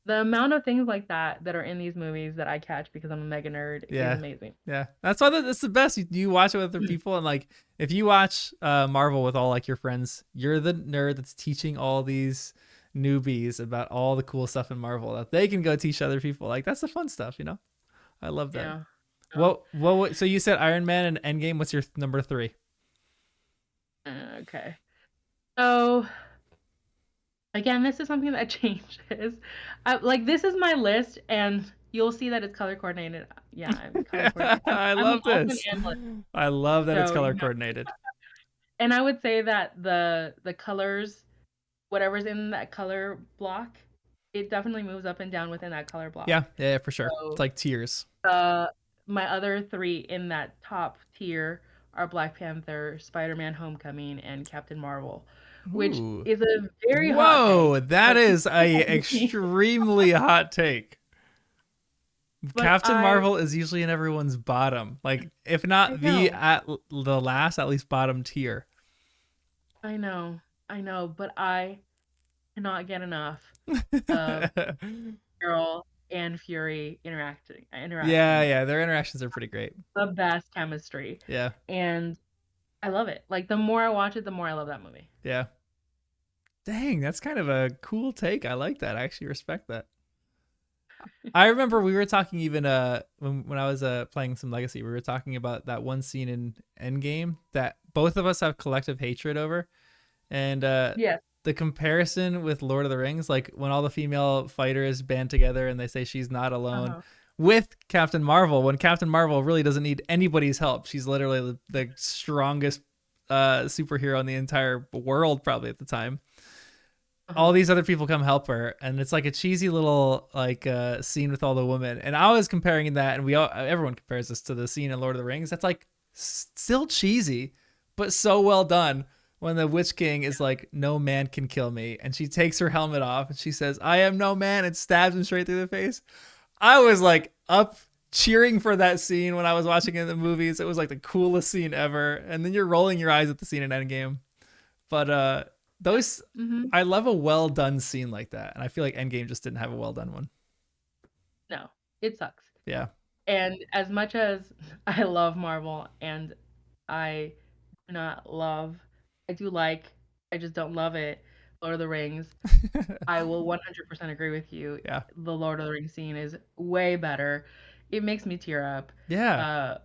[SPEAKER 2] the amount of things like that are in these movies that I catch because I'm a mega nerd is
[SPEAKER 1] Yeah.
[SPEAKER 2] amazing.
[SPEAKER 1] Yeah. That's why that's the best. You watch it with other people and like if you watch Marvel with all like your friends, you're the nerd that's teaching all these newbies about all the cool stuff in Marvel that they can go teach other people. Like that's the fun stuff, you know? I love that.
[SPEAKER 2] Yeah. Oh,
[SPEAKER 1] What so you said Iron Man and Endgame, what's your number 3?
[SPEAKER 2] okay. So again, this is something that changes. Like this is my list, and you'll see that it's color coordinated. Yeah, I'm color coordinated.
[SPEAKER 1] I
[SPEAKER 2] I'm
[SPEAKER 1] love
[SPEAKER 2] also an
[SPEAKER 1] this.
[SPEAKER 2] analyst,
[SPEAKER 1] I love that it's
[SPEAKER 2] so
[SPEAKER 1] color coordinated.
[SPEAKER 2] and I would say that the colors, whatever's in that color block, it definitely moves up and down within that color block.
[SPEAKER 1] Yeah, yeah, for sure. It's
[SPEAKER 2] So
[SPEAKER 1] like tears.
[SPEAKER 2] my other three in that top tier are Black Panther, Spider-Man: Homecoming, and Captain Marvel, which
[SPEAKER 1] Ooh.
[SPEAKER 2] is a very hot take.
[SPEAKER 1] Whoa, that
[SPEAKER 2] But
[SPEAKER 1] is a extremely hot take.
[SPEAKER 2] but
[SPEAKER 1] Captain Marvel is usually in everyone's bottom. Like if
[SPEAKER 2] I
[SPEAKER 1] not
[SPEAKER 2] know.
[SPEAKER 1] the last, at least bottom tier.
[SPEAKER 2] I know, but I cannot get enough of Girl and Fury
[SPEAKER 1] Yeah,
[SPEAKER 2] interacting.
[SPEAKER 1] yeah, their interactions are pretty great.
[SPEAKER 2] The best chemistry.
[SPEAKER 1] Yeah.
[SPEAKER 2] And I love it. Like the more I watch it, the more I love that movie.
[SPEAKER 1] Yeah. Dang, that's kind of a cool take. I like that. I actually respect that. I remember we were talking even when I was playing some Legacy, we were talking about that one scene in Endgame that both of us have collective hatred over, and
[SPEAKER 2] Yes.
[SPEAKER 1] the comparison with Lord of the Rings, like when all the female fighters band together and they say she's not alone,
[SPEAKER 2] Uh-huh.
[SPEAKER 1] with Captain Marvel when Captain Marvel really doesn't need anybody's help. She's literally the strongest superhero in the entire world probably at the time. All
[SPEAKER 2] Uh-huh.
[SPEAKER 1] these other people come help her, and it's like a cheesy little like scene with all the women. And I was comparing that, and everyone compares this to the scene in Lord of the Rings. That's like still cheesy, but so well done. When the Witch King is like, "No man can kill me," and she takes her helmet off and she says, "I am no man," and stabs him straight through the face. I was like up cheering for that scene when I was watching it in the movies. It was like the coolest scene ever. And then you're rolling your eyes at the scene in Endgame. But those
[SPEAKER 2] Mm-hmm.
[SPEAKER 1] I love a well done scene like that, and I feel like Endgame just didn't have a well done one.
[SPEAKER 2] No, it sucks.
[SPEAKER 1] Yeah.
[SPEAKER 2] And as much as I love Marvel and I do not love, I do like, I just don't love it, Lord of the Rings, I will 100% agree with you.
[SPEAKER 1] Yeah.
[SPEAKER 2] The Lord of the Rings scene is way better. It makes me tear up.
[SPEAKER 1] Yeah.
[SPEAKER 2] Uh,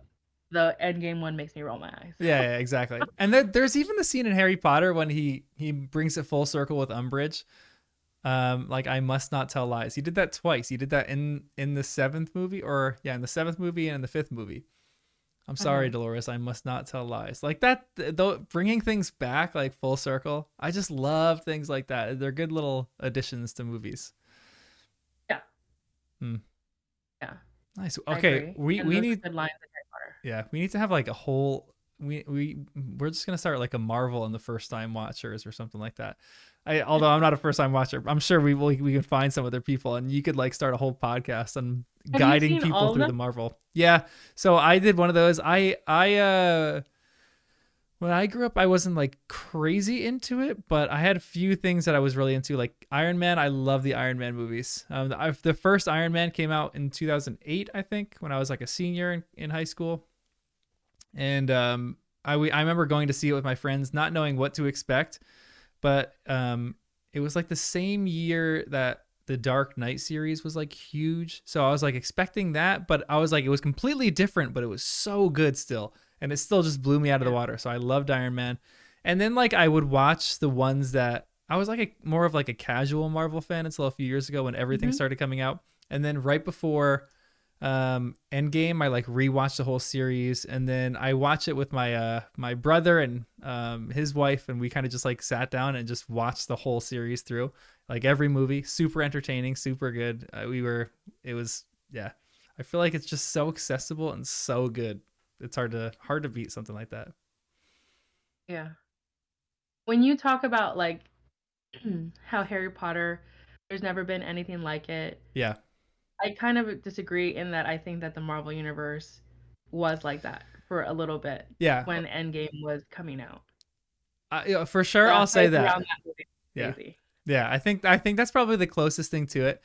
[SPEAKER 2] the Endgame one makes me roll my eyes.
[SPEAKER 1] Yeah, yeah, exactly. And there's even the scene in Harry Potter when he brings it full circle with Umbridge. Like I must not tell lies. He did that twice. He did that in the seventh movie, or yeah, in the seventh movie and in the fifth movie. I'm sorry,
[SPEAKER 2] Uh-huh.
[SPEAKER 1] Dolores. I must not tell lies. Like that, though, bringing things back like full circle. I just love things like that. They're good little additions to movies.
[SPEAKER 2] Yeah,
[SPEAKER 1] Hmm.
[SPEAKER 2] yeah,
[SPEAKER 1] Nice.
[SPEAKER 2] I
[SPEAKER 1] Okay,
[SPEAKER 2] agree.
[SPEAKER 1] we
[SPEAKER 2] And those are
[SPEAKER 1] need
[SPEAKER 2] good lines in Harry Potter.
[SPEAKER 1] yeah, we need to have like a whole we're just gonna start like a Marvel and the first time watchers or something like that. Although I'm not a first time watcher, I'm sure we can find some other people and you could like start a whole podcast on
[SPEAKER 2] Have you
[SPEAKER 1] guiding
[SPEAKER 2] seen
[SPEAKER 1] people
[SPEAKER 2] all of
[SPEAKER 1] through
[SPEAKER 2] them?
[SPEAKER 1] the Marvel. Yeah. So I did one of those. I when I grew up, I wasn't like crazy into it, but I had a few things that I was really into, like Iron Man. I love the Iron Man movies. The first Iron Man came out in 2008, I think, when I was like a senior in high school, and I remember going to see it with my friends, not knowing what to expect, but it was like the same year that the Dark Knight series was like huge. So I was like expecting that, but I was like, it was completely different, but it was so good still. And it still just blew me out of the
[SPEAKER 2] Yeah.
[SPEAKER 1] water. So I loved Iron Man. And then like I would watch the ones that I was like more of like a casual Marvel fan until a few years ago when everything
[SPEAKER 2] Mm-hmm.
[SPEAKER 1] started coming out. And then right before Endgame, I like rewatched the whole series, and then I watched it with my brother and his wife, and we kind of just like sat down and just watched the whole series through, like every movie. Super entertaining, super good. It was yeah. I feel like it's just so accessible and so good. It's hard to beat something like that.
[SPEAKER 2] Yeah. When you talk about like how Harry Potter, there's never been anything like it.
[SPEAKER 1] Yeah,
[SPEAKER 2] I kind of disagree in that I think that the Marvel universe was like that for a little bit
[SPEAKER 1] yeah,
[SPEAKER 2] when Endgame was coming out.
[SPEAKER 1] yeah, for sure.
[SPEAKER 2] The
[SPEAKER 1] I'll say
[SPEAKER 2] hype
[SPEAKER 1] that.
[SPEAKER 2] around that movie
[SPEAKER 1] Yeah,
[SPEAKER 2] was crazy.
[SPEAKER 1] yeah. I think that's probably the closest thing to it.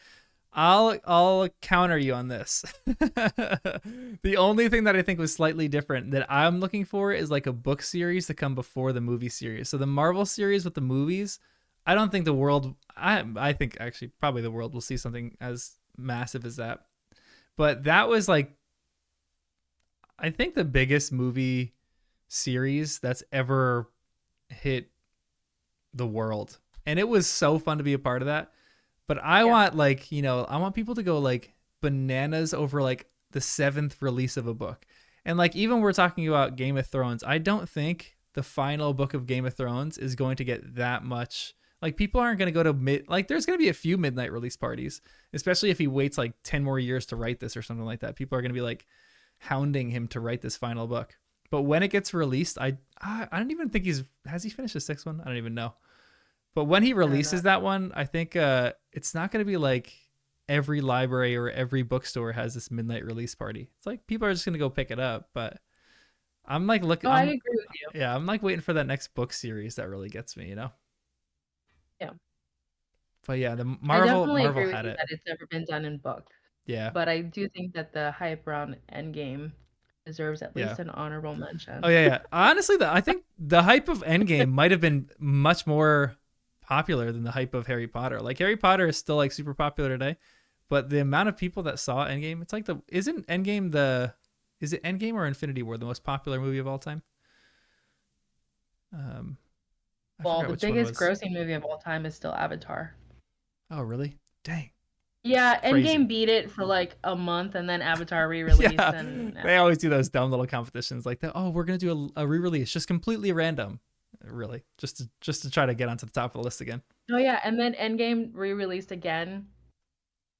[SPEAKER 1] I'll counter you on this. The only thing that I think was slightly different that I'm looking for is like a book series to come before the movie series. So the Marvel series with the movies, I don't think the world I think actually probably the world will see something as massive as that. But that was like I think the biggest movie series that's ever hit the world. And it was so fun to be a part of that. But I
[SPEAKER 2] Yeah.
[SPEAKER 1] want like, I want people to go like bananas over like the seventh release of a book. And like even we're talking about Game of Thrones, I don't think the final book of Game of Thrones is going to get that much. Like people aren't going to go to there's going to be a few midnight release parties, especially if he waits like 10 more years to write this or something like that. People are going to be like hounding him to write this final book. But when it gets released, I don't even think has he finished the sixth one? I don't even know. But when he
[SPEAKER 2] I don't know.
[SPEAKER 1] releases that one, I think it's not going to be like every library or every bookstore has this midnight release party. It's like people are just going to go pick it up. But I'm like
[SPEAKER 2] Oh, I agree with you.
[SPEAKER 1] I'm like waiting for that next book series that really gets me.
[SPEAKER 2] Yeah.
[SPEAKER 1] But yeah, the
[SPEAKER 2] I definitely
[SPEAKER 1] Marvel
[SPEAKER 2] agree with
[SPEAKER 1] had
[SPEAKER 2] you
[SPEAKER 1] it.
[SPEAKER 2] that it's never been done in books.
[SPEAKER 1] Yeah,
[SPEAKER 2] But I do think that the hype around Endgame deserves at
[SPEAKER 1] yeah.
[SPEAKER 2] least an honorable
[SPEAKER 1] Oh
[SPEAKER 2] mention.
[SPEAKER 1] yeah, yeah. Honestly, I think the hype of Endgame might have been much more popular than the hype of Harry Potter. Like Harry Potter is still like super popular today, but the amount of people that saw Endgame, it's like is it Endgame or Infinity War the most popular movie of all time? Um, I
[SPEAKER 2] Well,
[SPEAKER 1] forgot
[SPEAKER 2] the
[SPEAKER 1] which one it
[SPEAKER 2] biggest
[SPEAKER 1] was.
[SPEAKER 2] grossing movie of all time is still Avatar.
[SPEAKER 1] Oh really? Dang,
[SPEAKER 2] Yeah,
[SPEAKER 1] crazy.
[SPEAKER 2] Endgame beat it for like a month and then Avatar re-released
[SPEAKER 1] Yeah,
[SPEAKER 2] and
[SPEAKER 1] they always do those dumb little competitions like that. Oh, we're gonna do a re-release, just completely random. Really, just to try to get onto the top of the list again.
[SPEAKER 2] oh yeah, and then Endgame re-released again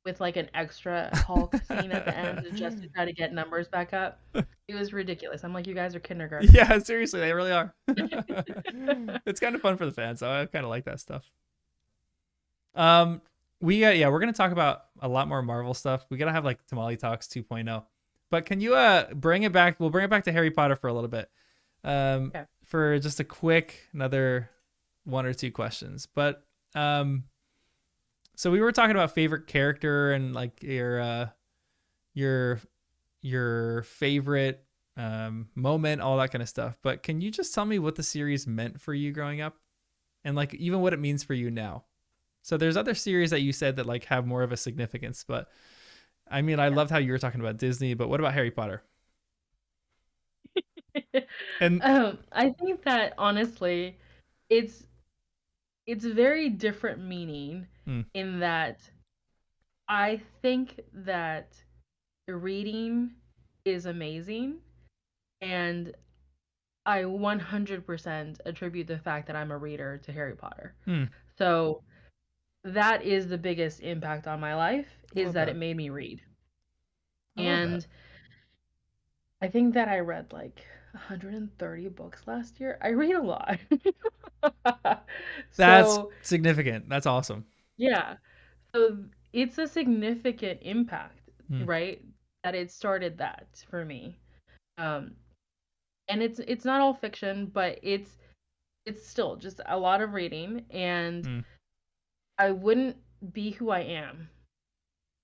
[SPEAKER 2] with like an extra Hulk scene at the end just to try to get numbers back up. It was ridiculous. I'm like, you guys are kindergartners.
[SPEAKER 1] Yeah, seriously, they really are. It's kind of fun for the fans, so I kind of like that stuff. Um, we're gonna talk about a lot more Marvel stuff. We gotta have like Tamale Talks 2.0. But can you bring it back? We'll bring it back to Harry Potter for a little bit.
[SPEAKER 2] Okay.
[SPEAKER 1] For just a quick one or two questions. But so we were talking about favorite character and like your your favorite moment, all that kind of stuff. But can you just tell me what the series meant for you growing up, and like even what it means for you now? So there's other series that you said that like have more of a significance, but I mean, I loved how you were talking about Disney, but what about Harry Potter?
[SPEAKER 2] Yeah.
[SPEAKER 1] And
[SPEAKER 2] I think that honestly, it's it's very different meaning
[SPEAKER 1] mm,
[SPEAKER 2] in that I think that reading is amazing, and I 100% attribute the fact that I'm a reader to Harry Potter.
[SPEAKER 1] mm,
[SPEAKER 2] So that is the biggest impact on my life,
[SPEAKER 1] I
[SPEAKER 2] is
[SPEAKER 1] love
[SPEAKER 2] that it
[SPEAKER 1] that.
[SPEAKER 2] made me read.
[SPEAKER 1] I love that.
[SPEAKER 2] And I think that I read like 130 books last year. I read a lot.
[SPEAKER 1] That's
[SPEAKER 2] So,
[SPEAKER 1] significant. That's awesome.
[SPEAKER 2] yeah. So it's a significant impact,
[SPEAKER 1] Mm,
[SPEAKER 2] right? That it started that for me. Um, and it's not all fiction, but it's still just a lot of reading, and
[SPEAKER 1] mm,
[SPEAKER 2] I wouldn't be who I am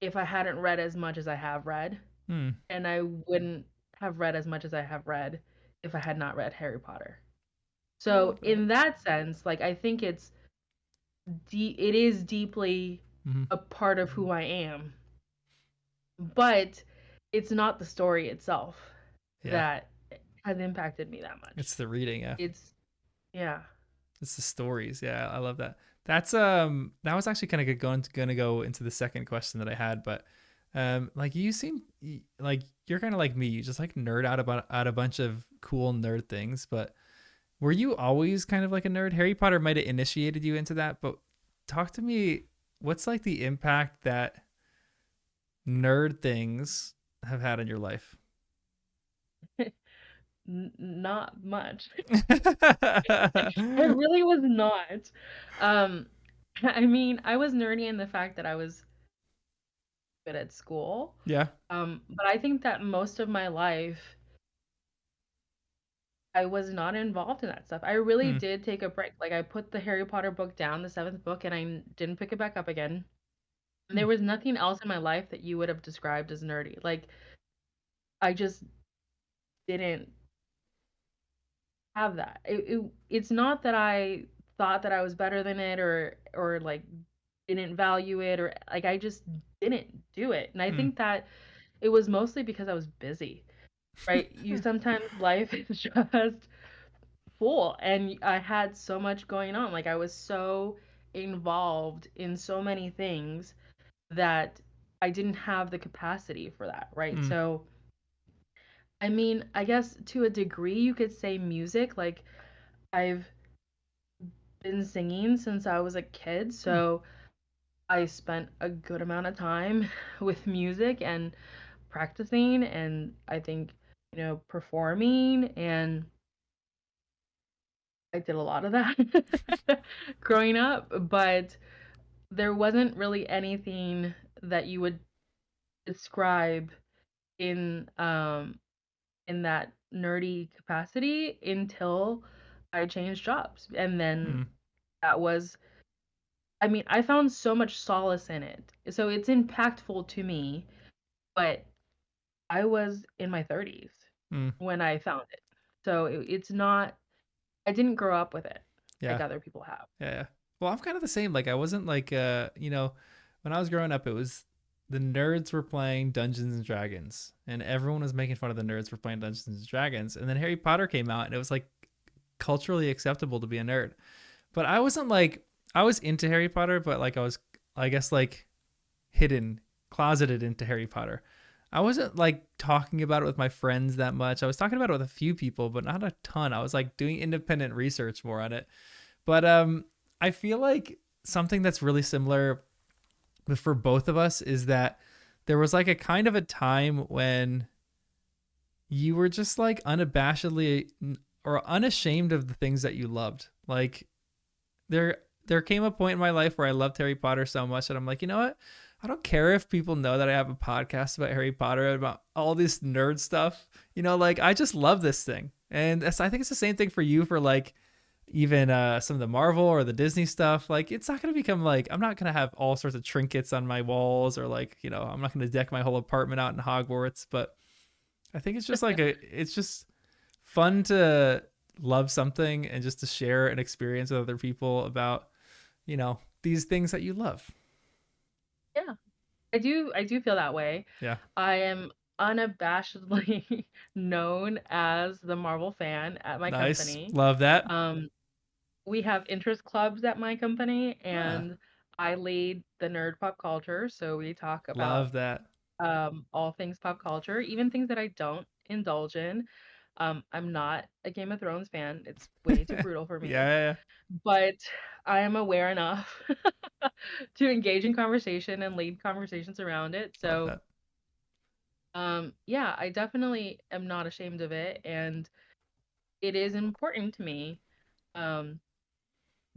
[SPEAKER 2] if I hadn't read as much as I have read,
[SPEAKER 1] mm.
[SPEAKER 2] and I wouldn't have read as much as I have read if I had not read Harry Potter.
[SPEAKER 1] I
[SPEAKER 2] So
[SPEAKER 1] love that.
[SPEAKER 2] in that sense, like I think it is deeply
[SPEAKER 1] Mm-hmm.
[SPEAKER 2] a part of who I am, but it's not the story itself
[SPEAKER 1] Yeah,
[SPEAKER 2] that has impacted me that
[SPEAKER 1] it's
[SPEAKER 2] much.
[SPEAKER 1] the reading. Yeah,
[SPEAKER 2] It's yeah.
[SPEAKER 1] it's the stories. Yeah, I love that. That's that was actually kind of gonna go into the second question that I had, but like you seem like you're kind of like me. You just like nerd out about a bunch of cool nerd things. But were you always kind of like a nerd? Harry Potter might have initiated you into that, but talk to me. What's like the impact that nerd things have had in your life?
[SPEAKER 2] Not much. It really was not. Um, I mean, I was nerdy in the fact that I was good at school.
[SPEAKER 1] Yeah.
[SPEAKER 2] But I think that most of my life I was not involved in that stuff. I really
[SPEAKER 1] Hmm.
[SPEAKER 2] did take a break. Like I put the Harry Potter book down, the seventh book, and didn't pick it back up again. And
[SPEAKER 1] Hmm.
[SPEAKER 2] there was nothing else in my life that you would have described as nerdy. Like I just didn't have that. It's not that I thought that I was better than it or like didn't value it or like I just didn't do it. And I
[SPEAKER 1] Hmm.
[SPEAKER 2] think that it was mostly because I was busy, right? You sometimes life is just full and I had so much going on. Like I was so involved in so many things that I didn't have the capacity for that, right?
[SPEAKER 1] Hmm.
[SPEAKER 2] So, I mean, I guess to a degree you could say music. Like I've been singing since I was a kid,
[SPEAKER 1] Hmm.
[SPEAKER 2] so I spent a good amount of time with music and practicing and I think, performing and I did a lot of that growing up, but there wasn't really anything that you would describe in in that nerdy capacity until I changed jobs. And then
[SPEAKER 1] Hmm.
[SPEAKER 2] that was I mean, I found so much solace in it. So it's impactful to me, but I was in my 30s
[SPEAKER 1] Hmm.
[SPEAKER 2] when I found it. So it's not I didn't grow up with it like
[SPEAKER 1] Yeah.
[SPEAKER 2] other people have.
[SPEAKER 1] Yeah. Yeah. Well, I'm kind of the same. Like I wasn't like when I was growing up, it was the nerds were playing Dungeons and Dragons, and everyone was making fun of the nerds for playing Dungeons and Dragons. And then Harry Potter came out, and it was like culturally acceptable to be a nerd. But I wasn't like I was into Harry Potter, but like I was, I guess, like hidden, closeted into Harry Potter. I wasn't like talking about it with my friends that much. I was talking about it with a few people, but not a ton. I was like doing independent research more on it. But I feel like something that's really similar for both of us is that there was like a kind of a time when you were just like unabashedly or unashamed of the things that you loved. Like there came a point in my life where I loved Harry Potter so much that I'm like, you know what? I don't care if people know that I have a podcast about Harry Potter, about all this nerd stuff. Like I just love this thing. And I think it's the same thing for you for like even some of the Marvel or the Disney stuff, like it's not going to become like, I'm not going to have all sorts of trinkets on my walls, or like, I'm not going to deck my whole apartment out in Hogwarts, but I think it's just like it's just fun to love something and just to share an experience with other people about, these things that you love.
[SPEAKER 2] Yeah. I do feel that way.
[SPEAKER 1] Yeah.
[SPEAKER 2] I am unabashedly known as the Marvel fan at my
[SPEAKER 1] Nice.
[SPEAKER 2] company.
[SPEAKER 1] Love that.
[SPEAKER 2] Um, we have interest clubs at my company,
[SPEAKER 1] Ah,
[SPEAKER 2] and I lead the nerd pop culture. So we talk about
[SPEAKER 1] love that.
[SPEAKER 2] all things pop culture, even things that I don't indulge in. I'm not a Game of Thrones fan. It's way too brutal for
[SPEAKER 1] Yeah,
[SPEAKER 2] me,
[SPEAKER 1] yeah, yeah.
[SPEAKER 2] but I am aware enough to engage in conversation and lead conversations around it.
[SPEAKER 1] Love
[SPEAKER 2] So,
[SPEAKER 1] that.
[SPEAKER 2] yeah, I definitely am not ashamed of it, and it is important to me. Um,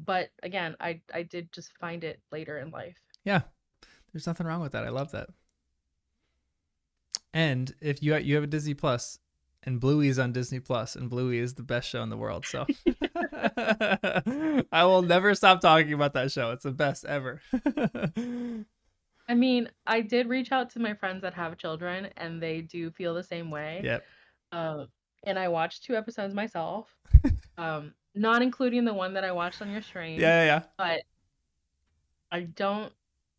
[SPEAKER 2] but again, I did just find it later in life.
[SPEAKER 1] Yeah. There's nothing wrong with that. I love that. And if you have a Disney Plus, and Bluey's on Disney Plus, and Bluey is the best show in the world. So I will never stop talking about that show. It's the best ever.
[SPEAKER 2] I mean, I did reach out to my friends that have children, and they do feel the same way.
[SPEAKER 1] Yep.
[SPEAKER 2] Um, and I watched 2 episodes myself, not including the one that I watched on your stream,
[SPEAKER 1] Yeah,
[SPEAKER 2] but I don't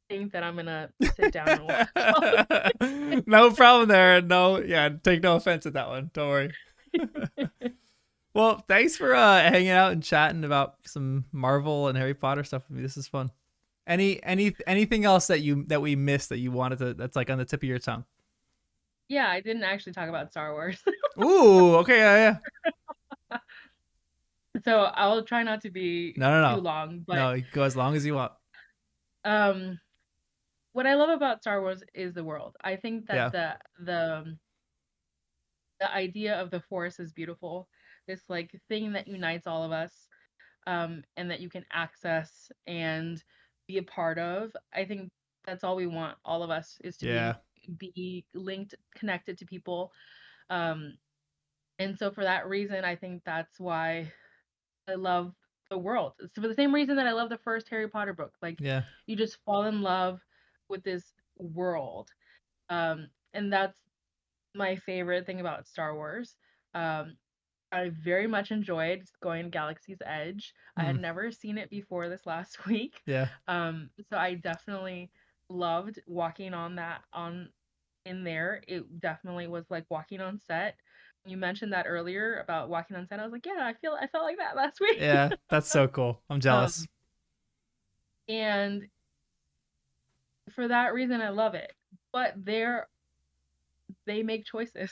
[SPEAKER 2] think that I'm gonna sit down and watch all of
[SPEAKER 1] yeah, yeah. No problem there. No, yeah, take no offense at that one. Don't worry.
[SPEAKER 2] it.
[SPEAKER 1] Well, thanks for hanging out and chatting about some Marvel and Harry Potter stuff with me. This is fun. Anything else that we missed that you wanted to, that's like on the tip of your tongue?
[SPEAKER 2] Yeah, I didn't actually talk about Star Wars.
[SPEAKER 1] Ooh, okay, yeah, yeah.
[SPEAKER 2] So I'll try not to be
[SPEAKER 1] No, no,
[SPEAKER 2] too
[SPEAKER 1] no,
[SPEAKER 2] long, but
[SPEAKER 1] no. You go as long as you want.
[SPEAKER 2] um what I love about Star Wars is the world. I think that
[SPEAKER 1] Yeah,
[SPEAKER 2] the idea of the Force is beautiful. This like thing that unites all of us, and that you can access and be a part of. I think that's all we want, all of us, is to
[SPEAKER 1] yeah,
[SPEAKER 2] be linked, connected to people. Um, and so for that reason, I think that's why I love the world. It's for the same reason that I love the first Harry Potter book. Like
[SPEAKER 1] yeah,
[SPEAKER 2] you just fall in love with this world. And that's my favorite thing about Star Wars. Um, I very much enjoyed going to Galaxy's Edge. I
[SPEAKER 1] mm,
[SPEAKER 2] had never seen it before this last week.
[SPEAKER 1] yeah,
[SPEAKER 2] So I definitely loved walking on in there. It definitely was like walking on set. You mentioned that earlier about walking on set. I was like, yeah, I felt like that last week.
[SPEAKER 1] yeah. That's so cool. I'm jealous.
[SPEAKER 2] um, and for that reason, I love it. But they make choices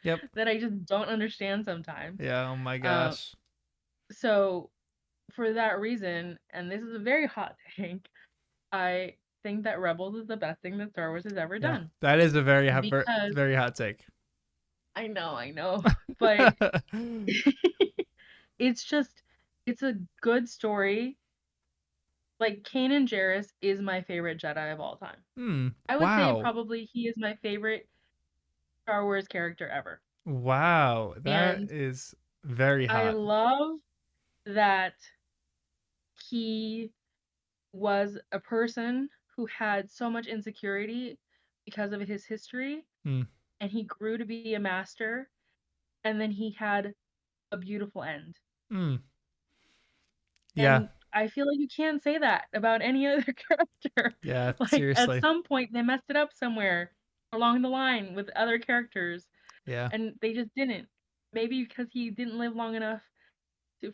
[SPEAKER 1] Yep.
[SPEAKER 2] that I just don't understand sometimes.
[SPEAKER 1] Yeah. Oh my
[SPEAKER 2] Um,
[SPEAKER 1] gosh.
[SPEAKER 2] so for that reason, and this is a very hot take, I think that Rebels is the best thing that Star Wars has ever
[SPEAKER 1] Yeah,
[SPEAKER 2] done.
[SPEAKER 1] that is a
[SPEAKER 2] Because
[SPEAKER 1] very hot take.
[SPEAKER 2] I know, but it's just it's a good story. Like Kanan Jarrus is my favorite Jedi of all time.
[SPEAKER 1] Hmm.
[SPEAKER 2] I would say
[SPEAKER 1] Wow.
[SPEAKER 2] probably he is my favorite Star Wars character ever.
[SPEAKER 1] Wow. That
[SPEAKER 2] And
[SPEAKER 1] is very
[SPEAKER 2] I
[SPEAKER 1] hot.
[SPEAKER 2] love that he was a person who had so much insecurity because of his history,
[SPEAKER 1] Hmm.
[SPEAKER 2] and he grew to be a master, and then he had a beautiful end.
[SPEAKER 1] Hmm. Yeah.
[SPEAKER 2] And I feel like you can't say that about any other character.
[SPEAKER 1] Yeah.
[SPEAKER 2] Like at
[SPEAKER 1] Seriously.
[SPEAKER 2] some point they messed it up somewhere along the line with other characters,
[SPEAKER 1] Yeah.
[SPEAKER 2] and they just didn't. Maybe because he didn't live long enough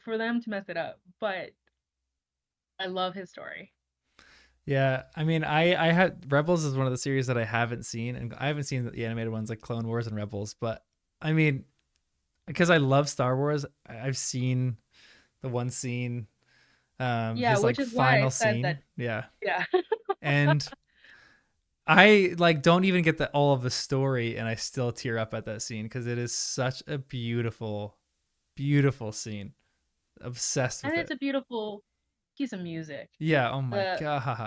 [SPEAKER 2] for them to mess it up. But I love his story.
[SPEAKER 1] Yeah. I mean, I had Rebels is one of the series that I haven't seen, and I haven't seen the animated ones like Clone Wars and Rebels. But I mean, because I love Star Wars, I've seen the one scene,
[SPEAKER 2] Yeah,
[SPEAKER 1] his
[SPEAKER 2] which
[SPEAKER 1] like
[SPEAKER 2] is why I
[SPEAKER 1] final
[SPEAKER 2] said
[SPEAKER 1] scene.
[SPEAKER 2] that.
[SPEAKER 1] Yeah.
[SPEAKER 2] Yeah.
[SPEAKER 1] And I like don't even get the all of the story, and I still tear up at that scene because it is such a beautiful, beautiful scene. Obsessed
[SPEAKER 2] And
[SPEAKER 1] with
[SPEAKER 2] it's
[SPEAKER 1] it.
[SPEAKER 2] a beautiful piece of music.
[SPEAKER 1] Yeah. Oh my
[SPEAKER 2] The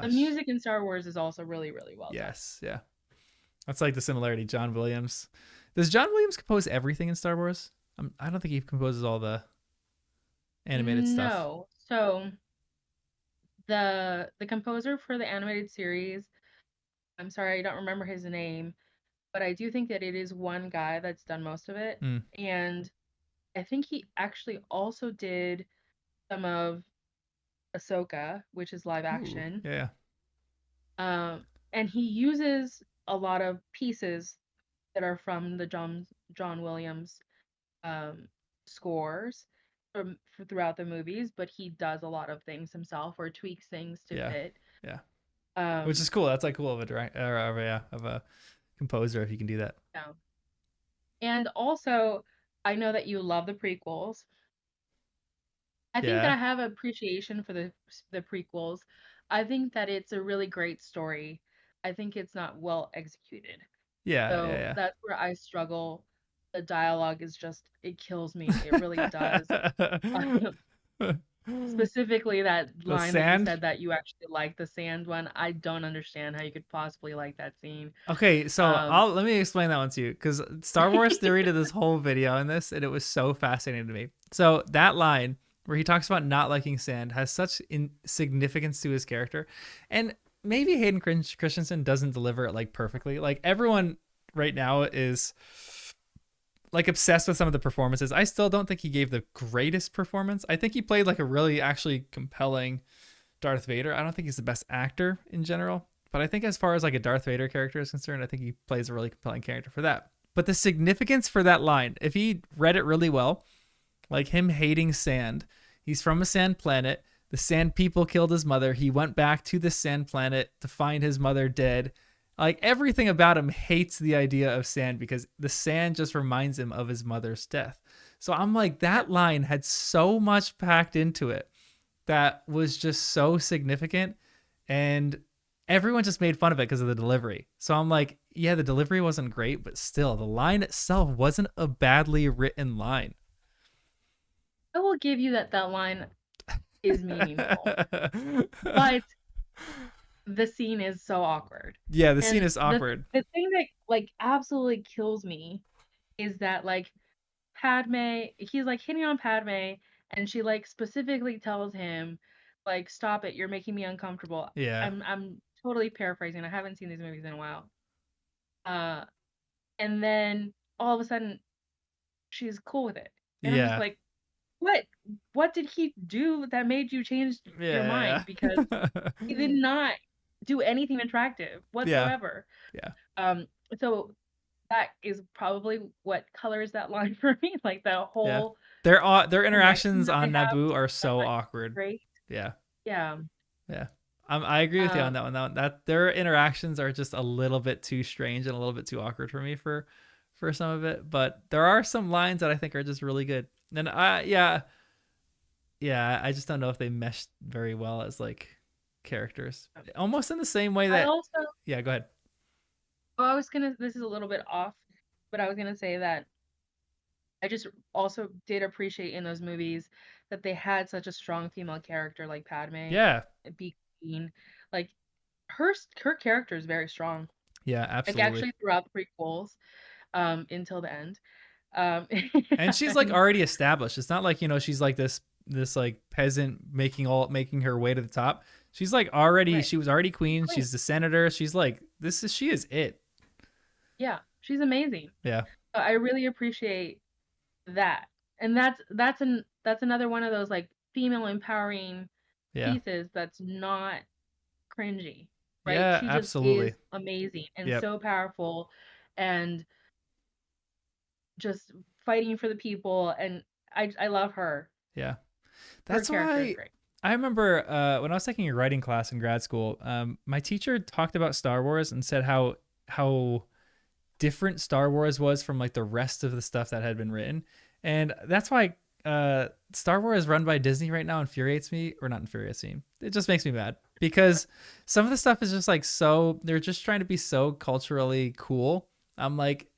[SPEAKER 2] the
[SPEAKER 1] gosh.
[SPEAKER 2] music in Star Wars is also really, really well done.
[SPEAKER 1] Yes. Yeah. That's like the similarity. John Williams. Does John Williams compose everything in Star Wars? I don't think he composes all the animated stuff?
[SPEAKER 2] No. So the composer for the animated series, I'm sorry, I don't remember his name, but I do think that it is one guy that's done most of it.
[SPEAKER 1] Mm.
[SPEAKER 2] And I think he actually also did some of Ahsoka, which is live
[SPEAKER 1] Ooh,
[SPEAKER 2] action.
[SPEAKER 1] yeah,
[SPEAKER 2] And he uses a lot of pieces that are from the John Williams um, scores throughout the movies, but he does a lot of things himself or tweaks things to
[SPEAKER 1] yeah,
[SPEAKER 2] fit.
[SPEAKER 1] yeah. Which is
[SPEAKER 2] Um,
[SPEAKER 1] cool. That's like cool of a of a composer if you can do that.
[SPEAKER 2] yeah. And also, I know that you love the prequels. I think that
[SPEAKER 1] Yeah,
[SPEAKER 2] I have appreciation for the prequels. I think that it's a really great story. I think it's not well executed.
[SPEAKER 1] yeah,
[SPEAKER 2] So
[SPEAKER 1] yeah,
[SPEAKER 2] that's where I struggle. The dialogue is just, it kills me. It really does.
[SPEAKER 1] yeah.
[SPEAKER 2] Specifically that
[SPEAKER 1] The
[SPEAKER 2] line that you
[SPEAKER 1] sand.
[SPEAKER 2] said that you actually like the sand one. I don't understand how you could possibly like that scene.
[SPEAKER 1] Okay, so
[SPEAKER 2] Um,
[SPEAKER 1] I'll let me explain that one to you because Star Wars theory did this whole video on this, and it was so fascinating to me. So that line where he talks about not liking sand has such significance to his character, and maybe Hayden Christensen doesn't deliver it like perfectly. Like everyone right now is like obsessed with some of the performances. I still don't think he gave the greatest performance. I think he played like a really actually compelling Darth Vader. I don't think he's the best actor in general, but I think as far as like a Darth Vader character is concerned, I think he plays a really compelling character for that. But the significance for that line, if he read it really well, like him hating sand, he's from a sand planet. The sand people killed his mother. He went back to the sand planet to find his mother dead. Like everything about him hates the idea of sand because the sand just reminds him of his mother's death. So I'm like,
[SPEAKER 2] yeah.
[SPEAKER 1] that line had so much packed into it that was just so significant, and everyone just made fun of it because of the delivery. So I'm like, yeah, the delivery wasn't great, but still the line itself wasn't a badly written line.
[SPEAKER 2] I will give you that that line is meaningful, but the scene is so awkward.
[SPEAKER 1] Yeah, the scene
[SPEAKER 2] And
[SPEAKER 1] is awkward.
[SPEAKER 2] the thing that like absolutely kills me is that like Padme, he's like hitting on Padme, and she like specifically tells him, like, stop it, you're making me uncomfortable.
[SPEAKER 1] Yeah,
[SPEAKER 2] I'm totally paraphrasing. I haven't seen these movies in a while. Uh, and then all of a sudden she's cool with it. And I'm just
[SPEAKER 1] yeah,
[SPEAKER 2] like, what? What did he do that made you change your
[SPEAKER 1] yeah,
[SPEAKER 2] mind? Because he did not do anything attractive
[SPEAKER 1] yeah,
[SPEAKER 2] whatsoever.
[SPEAKER 1] yeah,
[SPEAKER 2] Um, so that is probably what colors that line for me. Like the
[SPEAKER 1] yeah.
[SPEAKER 2] whole
[SPEAKER 1] Their
[SPEAKER 2] connection
[SPEAKER 1] interactions
[SPEAKER 2] that they
[SPEAKER 1] on
[SPEAKER 2] have
[SPEAKER 1] Naboo are
[SPEAKER 2] that
[SPEAKER 1] so
[SPEAKER 2] line
[SPEAKER 1] awkward.
[SPEAKER 2] great.
[SPEAKER 1] Yeah,
[SPEAKER 2] Yeah.
[SPEAKER 1] yeah. I agree with you on
[SPEAKER 2] Um,
[SPEAKER 1] that one. That their interactions are just a little bit too strange and a little bit too awkward for me for some of it. But there are some lines that I think are just really good. And yeah, I just don't know if they meshed very well as like characters. Almost in the same way
[SPEAKER 2] I
[SPEAKER 1] that
[SPEAKER 2] also,
[SPEAKER 1] yeah, go ahead.
[SPEAKER 2] oh, I was gonna, this is a little bit off, but I was gonna say that I just also did appreciate in those movies that they had such a strong female character like Padme,
[SPEAKER 1] Yeah,
[SPEAKER 2] be Queen. Like her character is very strong.
[SPEAKER 1] yeah,
[SPEAKER 2] Like
[SPEAKER 1] absolutely.
[SPEAKER 2] actually throughout the prequels, until the end. Um,
[SPEAKER 1] And she's like
[SPEAKER 2] and
[SPEAKER 1] already established. It's not like, she's like this like peasant making her way to the top. She's like already
[SPEAKER 2] right,
[SPEAKER 1] she was already
[SPEAKER 2] she's
[SPEAKER 1] queen.
[SPEAKER 2] Queen.
[SPEAKER 1] She's the senator. She's like she is it.
[SPEAKER 2] Yeah, she's amazing.
[SPEAKER 1] Yeah.
[SPEAKER 2] I really appreciate that. And that's another one of those like female empowering
[SPEAKER 1] Yeah.
[SPEAKER 2] pieces that's not cringy, right?
[SPEAKER 1] Yeah,
[SPEAKER 2] She just
[SPEAKER 1] absolutely.
[SPEAKER 2] is amazing and
[SPEAKER 1] Yep.
[SPEAKER 2] so powerful and just fighting for the people, and I love her.
[SPEAKER 1] Yeah.
[SPEAKER 2] Her
[SPEAKER 1] That's
[SPEAKER 2] character is
[SPEAKER 1] why
[SPEAKER 2] great.
[SPEAKER 1] I remember when I was taking a writing class in grad school, my teacher talked about Star Wars and said how different Star Wars was from like the rest of the stuff that had been written. And that's why Star Wars run by Disney right now infuriates me, or not infuriates me. It just makes me mad because some of the stuff is just like they're just trying to be so culturally cool. I'm like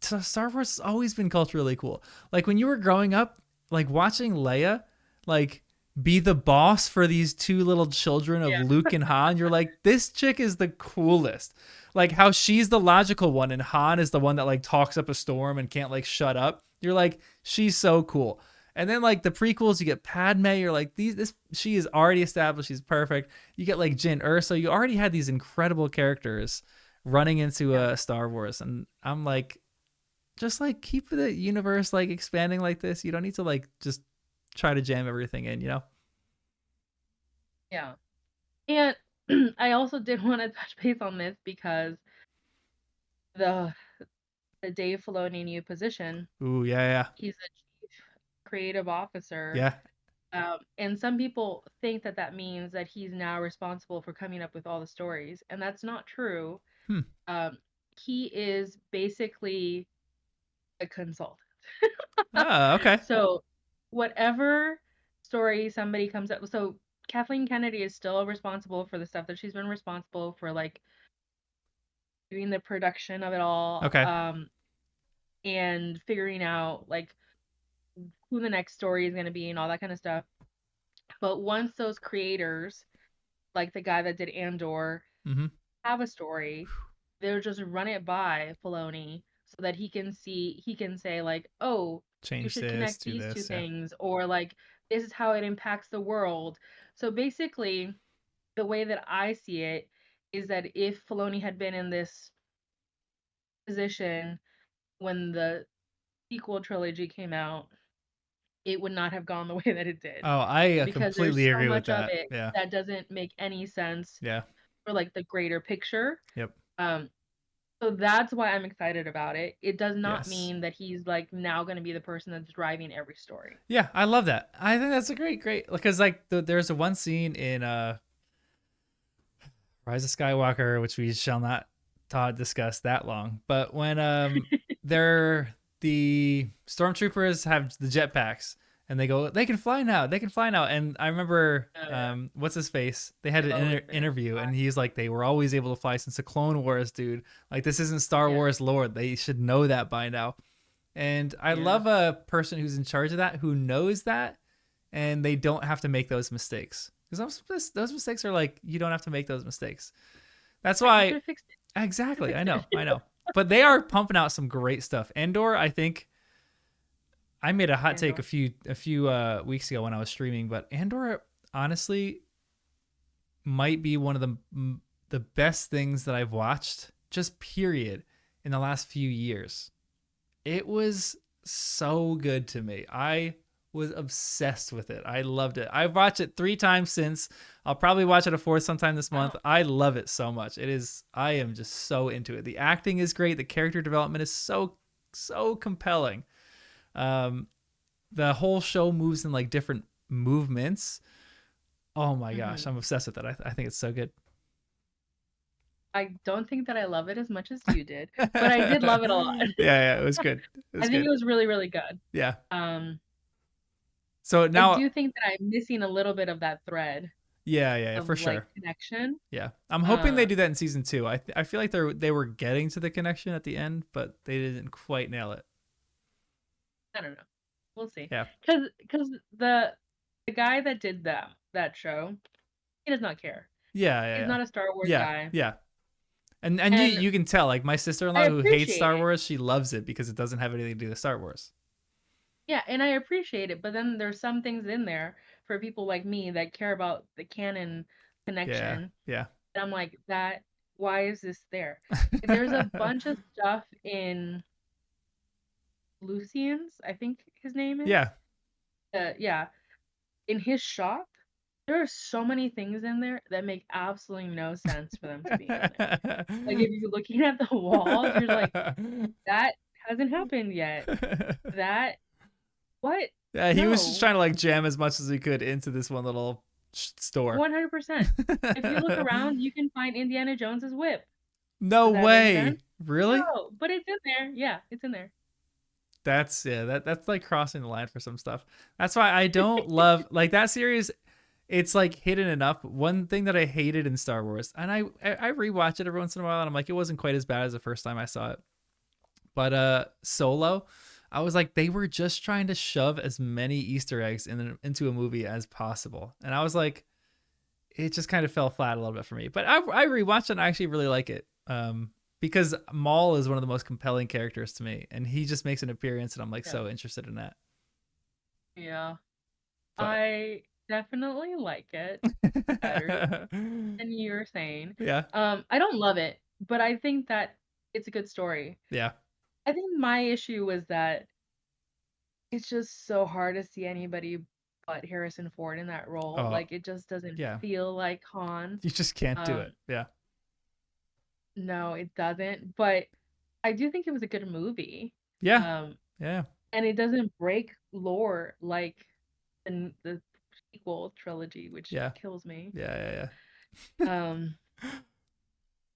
[SPEAKER 1] Star Wars has always been culturally cool. Like when you were growing up, like watching Leia like be the boss for these two little children of
[SPEAKER 2] Yeah.
[SPEAKER 1] Luke and Han, you're like, this chick is the coolest. Like how she's the logical one and Han is the one that like talks up a storm and can't like shut up. You're like, she's so cool. And then like the prequels, you get Padme. You're like she is already established. She's perfect. You get like Jyn Erso. You already had these incredible characters running into
[SPEAKER 2] Yeah.
[SPEAKER 1] a Star Wars, and I'm like, just like keep the universe like expanding like this. You don't need to like just try to jam everything in. You know?
[SPEAKER 2] Yeah. And I also did want to touch base on this because the the Dave Filoni new position,
[SPEAKER 1] Ooh, yeah, yeah,
[SPEAKER 2] he's a chief creative officer.
[SPEAKER 1] yeah.
[SPEAKER 2] And some people think that that means that he's now responsible for coming up with all the stories, and that's not true.
[SPEAKER 1] Hmm.
[SPEAKER 2] Um, he is basically a consultant.
[SPEAKER 1] Oh, okay.
[SPEAKER 2] So whatever story somebody comes up with, so Kathleen Kennedy is still responsible for the stuff that she's been responsible for, like doing the production of it all,
[SPEAKER 1] Okay.
[SPEAKER 2] and figuring out like who the next story is going to be and all that kind of stuff. But once those creators, like the guy that did Andor,
[SPEAKER 1] Mm-hmm.
[SPEAKER 2] have a story, they'll just run it by Filoni so that he can say like, "Oh, you
[SPEAKER 1] Change
[SPEAKER 2] should
[SPEAKER 1] this,
[SPEAKER 2] connect
[SPEAKER 1] do
[SPEAKER 2] these two
[SPEAKER 1] this. Yeah.
[SPEAKER 2] things," or like, "This is how it impacts the world." So basically, the way that I see it is that if Filoni had been in this position when the sequel trilogy came out, it would not have gone the way that it did
[SPEAKER 1] Oh, I
[SPEAKER 2] because
[SPEAKER 1] completely
[SPEAKER 2] there's so
[SPEAKER 1] agree with
[SPEAKER 2] much of
[SPEAKER 1] that.
[SPEAKER 2] it
[SPEAKER 1] Yeah.
[SPEAKER 2] that doesn't make any sense
[SPEAKER 1] Yeah.
[SPEAKER 2] for like the greater picture.
[SPEAKER 1] Yep.
[SPEAKER 2] Um, so that's why I'm excited about it. It does not
[SPEAKER 1] Yes.
[SPEAKER 2] mean that he's like now going to be the person that's driving every story.
[SPEAKER 1] Yeah, I love that. I think that's a great because like there's a one scene in Rise of Skywalker, which we shall not discuss that long. But when the stormtroopers have the jetpacks and they go, they can fly now, they can fly now. And I remember
[SPEAKER 2] Oh yeah,
[SPEAKER 1] what's his face? They had
[SPEAKER 2] they've
[SPEAKER 1] an
[SPEAKER 2] always been able to
[SPEAKER 1] interview
[SPEAKER 2] fly.
[SPEAKER 1] and he's like, they were always able to fly since the Clone Wars, dude. Like this isn't Star
[SPEAKER 2] Yeah,
[SPEAKER 1] Wars lore. They should know that by now. And I
[SPEAKER 2] yeah,
[SPEAKER 1] love a person who's in charge of that who knows that and they don't have to make those mistakes. Because those mistakes are like, you don't have to make those mistakes. That's
[SPEAKER 2] yeah. You
[SPEAKER 1] why,
[SPEAKER 2] should have fixed it. You should
[SPEAKER 1] exactly.
[SPEAKER 2] have
[SPEAKER 1] I know,
[SPEAKER 2] fixed
[SPEAKER 1] I
[SPEAKER 2] it.
[SPEAKER 1] know. But they are pumping out some great stuff. Andor, I think, I made a hot take
[SPEAKER 2] Andor.
[SPEAKER 1] a few weeks ago when I was streaming, but Andor, honestly, might be one of the best things that I've watched, just period, in the last few years. It was so good to me. I was obsessed with it. I loved it. I've watched it 3 times since. I'll probably watch it a fourth sometime this month.
[SPEAKER 2] Wow.
[SPEAKER 1] I love it so much. It is. I am just so into it. The acting is great. The character development is so compelling. Um, the whole show moves in like different movements. Oh my gosh,
[SPEAKER 2] Hmm.
[SPEAKER 1] I'm obsessed with it. I think it's so good.
[SPEAKER 2] I don't think that I love it as much as you did, but I did love it a lot.
[SPEAKER 1] Yeah, yeah, it was good. It
[SPEAKER 2] I
[SPEAKER 1] was
[SPEAKER 2] think
[SPEAKER 1] good.
[SPEAKER 2] it was really, really good.
[SPEAKER 1] Yeah.
[SPEAKER 2] Um,
[SPEAKER 1] So
[SPEAKER 2] I
[SPEAKER 1] now,
[SPEAKER 2] do think that I'm missing a little bit of that thread
[SPEAKER 1] yeah,
[SPEAKER 2] of
[SPEAKER 1] for
[SPEAKER 2] like
[SPEAKER 1] sure.
[SPEAKER 2] connection.
[SPEAKER 1] Yeah, I'm hoping they
[SPEAKER 2] Uh,
[SPEAKER 1] do that in season 2. I feel like they were getting to the connection at the end, but they didn't quite nail it.
[SPEAKER 2] I don't know. We'll see.
[SPEAKER 1] Yeah,
[SPEAKER 2] Cause the guy that did that show, he does not care.
[SPEAKER 1] yeah,
[SPEAKER 2] He's
[SPEAKER 1] yeah,
[SPEAKER 2] not a Star Wars
[SPEAKER 1] yeah,
[SPEAKER 2] guy,
[SPEAKER 1] yeah. And
[SPEAKER 2] and
[SPEAKER 1] you can tell like my
[SPEAKER 2] I
[SPEAKER 1] sister-in-law who hates
[SPEAKER 2] appreciate
[SPEAKER 1] Star
[SPEAKER 2] it.
[SPEAKER 1] Wars, she loves it because it doesn't have anything to do with Star Wars.
[SPEAKER 2] Yeah, and I appreciate it. But then there's some things in there for people like me that care about the canon
[SPEAKER 1] Yeah,
[SPEAKER 2] connection.
[SPEAKER 1] yeah,
[SPEAKER 2] And I'm like, that. Why is this there? There's a bunch of stuff in Lucian's, I think his name is.
[SPEAKER 1] yeah.
[SPEAKER 2] Yeah, in his shop, there are so many things in there that make absolutely no sense for them to be in there. Like if you're looking at the walls, you're like, that hasn't happened yet. That what?
[SPEAKER 1] Yeah, he was just
[SPEAKER 2] No,
[SPEAKER 1] trying to like jam as much as he could into this one little store.
[SPEAKER 2] 100%. If you look around, you can find Indiana Jones's whip.
[SPEAKER 1] No
[SPEAKER 2] Does that make
[SPEAKER 1] way.
[SPEAKER 2] sense?
[SPEAKER 1] Really?
[SPEAKER 2] No, but it's in there. Yeah, it's in there.
[SPEAKER 1] That's yeah, that's like crossing the line for some stuff. That's why I don't love like that series. It's like hidden enough. One thing that I hated in Star Wars, and I rewatch it every once in a while, and I'm like, it wasn't quite as bad as the first time I saw it. But Solo, I was like, they were just trying to shove as many Easter eggs into a movie as possible, and I was like, it just kind of fell flat a little bit for me. But I rewatched it and I actually really like it. Because Maul is one of the most compelling characters to me, and he just makes an appearance, and I'm like
[SPEAKER 2] Yeah.
[SPEAKER 1] so interested in that.
[SPEAKER 2] Yeah.
[SPEAKER 1] But
[SPEAKER 2] I definitely like it better than you were saying.
[SPEAKER 1] yeah,
[SPEAKER 2] I don't love it, but I think that it's a good story.
[SPEAKER 1] yeah.
[SPEAKER 2] I think my issue was that it's just so hard to see anybody but Harrison Ford in that role.
[SPEAKER 1] Oh,
[SPEAKER 2] Like it just doesn't
[SPEAKER 1] yeah.
[SPEAKER 2] feel like Han.
[SPEAKER 1] You just can't do it.
[SPEAKER 2] Um,
[SPEAKER 1] Yeah,
[SPEAKER 2] no, it doesn't. But I do think it was a good movie.
[SPEAKER 1] yeah,
[SPEAKER 2] Um,
[SPEAKER 1] yeah,
[SPEAKER 2] and it doesn't break lore like the sequel trilogy, which
[SPEAKER 1] yeah,
[SPEAKER 2] kills me.
[SPEAKER 1] yeah,
[SPEAKER 2] Um,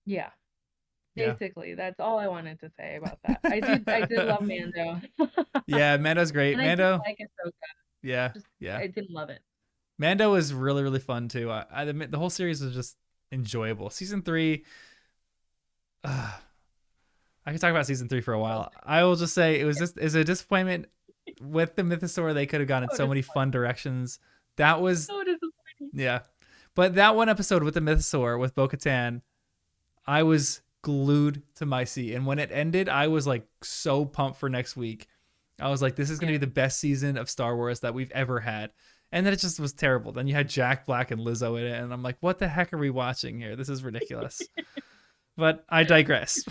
[SPEAKER 2] yeah,
[SPEAKER 1] yeah,
[SPEAKER 2] basically, that's all I wanted to say about that. I did love Mando,
[SPEAKER 1] yeah. Mando's great.
[SPEAKER 2] and I did
[SPEAKER 1] Mando.
[SPEAKER 2] like Ahsoka.
[SPEAKER 1] Yeah,
[SPEAKER 2] Just
[SPEAKER 1] yeah.
[SPEAKER 2] I didn't love it.
[SPEAKER 1] Mando was really really fun too. I admit the whole series was just enjoyable. Season three. Uh, I could talk about season three for a
[SPEAKER 2] So,
[SPEAKER 1] while. I will just say it was just is a disappointment with the Mythosaur. They could have gone in
[SPEAKER 2] so
[SPEAKER 1] so many
[SPEAKER 2] disappointing.
[SPEAKER 1] fun directions. That was
[SPEAKER 2] So disappointing.
[SPEAKER 1] yeah, but that one episode with the Mythosaur with Bo-Katan, I was glued to my seat, and when it ended, I was like so pumped for next week. I was like, this is gonna
[SPEAKER 2] Yeah.
[SPEAKER 1] be the best season of Star Wars that we've ever had. And then it just was terrible. Then you had Jack Black and Lizzo in it, and I'm like, what the heck are we watching here? This is ridiculous. But I digress.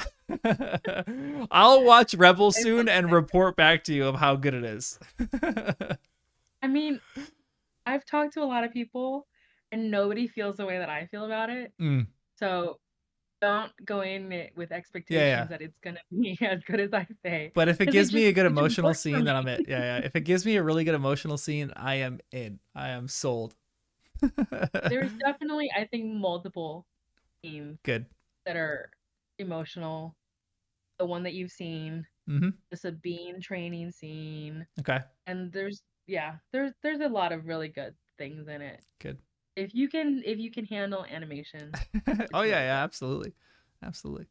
[SPEAKER 1] I'll watch Rebels
[SPEAKER 2] It's
[SPEAKER 1] soon and
[SPEAKER 2] okay.
[SPEAKER 1] report back to you of how good it is.
[SPEAKER 2] I mean, I've talked to a lot of people, and nobody feels the way that I feel about it.
[SPEAKER 1] Mm.
[SPEAKER 2] So don't go in it with
[SPEAKER 1] Yeah, yeah.
[SPEAKER 2] expectations that it's gonna be as good as I say,
[SPEAKER 1] But if it
[SPEAKER 2] because
[SPEAKER 1] gives me a good
[SPEAKER 2] it just
[SPEAKER 1] emotional
[SPEAKER 2] works for
[SPEAKER 1] scene,
[SPEAKER 2] me.
[SPEAKER 1] then I'm it. Yeah, yeah. If it gives me a really good emotional scene, I am in. I am sold.
[SPEAKER 2] There's definitely, I think, multiple scenes
[SPEAKER 1] Good.
[SPEAKER 2] that are emotional. The one that you've seen,
[SPEAKER 1] Mm-hmm.
[SPEAKER 2] the Sabine training scene,
[SPEAKER 1] Okay.
[SPEAKER 2] and there's a lot of really good things in it.
[SPEAKER 1] Good.
[SPEAKER 2] If you can handle animation,
[SPEAKER 1] Oh
[SPEAKER 2] it's
[SPEAKER 1] yeah,
[SPEAKER 2] really
[SPEAKER 1] yeah.
[SPEAKER 2] good.
[SPEAKER 1] Absolutely. Absolutely.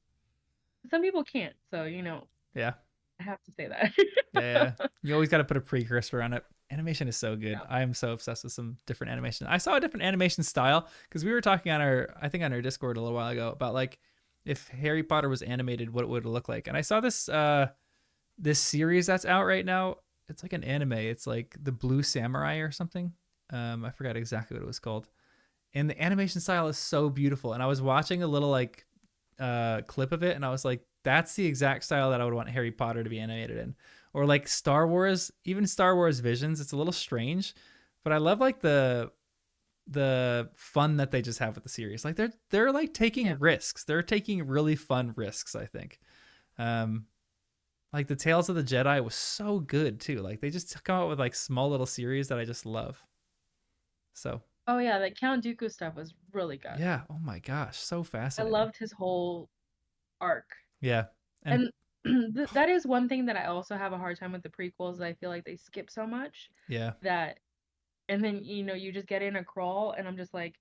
[SPEAKER 2] Some people can't, so
[SPEAKER 1] Yeah.
[SPEAKER 2] I have to say that.
[SPEAKER 1] Yeah, yeah. You always got to put a precursor on it. Animation is so good.
[SPEAKER 2] Yeah.
[SPEAKER 1] I am so obsessed with some different animation. I saw a different animation style because we were talking on I think on our Discord a little while ago about like if Harry Potter was animated, what would it look like? And I saw this series that's out right now. It's like an anime. It's like the Blue Samurai or something. I forgot exactly what it was called. And the animation style is so beautiful. And I was watching a little like clip of it, and I was like, that's the exact style that I would want Harry Potter to be animated in. Or like Star Wars, even Star Wars Visions. It's a little strange, but I love like the fun that they just have with the series. Like they're like taking
[SPEAKER 2] Yeah.
[SPEAKER 1] risks. They're taking really fun risks. I think. Um, like the Tales of the Jedi was so good too. Like they just come out with like small little series that I just love. So
[SPEAKER 2] Oh yeah, the Count Dooku stuff was really good.
[SPEAKER 1] yeah. Oh my gosh, so
[SPEAKER 2] I
[SPEAKER 1] fascinating.
[SPEAKER 2] loved his whole arc.
[SPEAKER 1] Yeah. And
[SPEAKER 2] And that is one thing that I also have a hard time with the prequels. I feel like they skip so much
[SPEAKER 1] yeah.
[SPEAKER 2] that, and then you just get in a crawl, and I'm just like,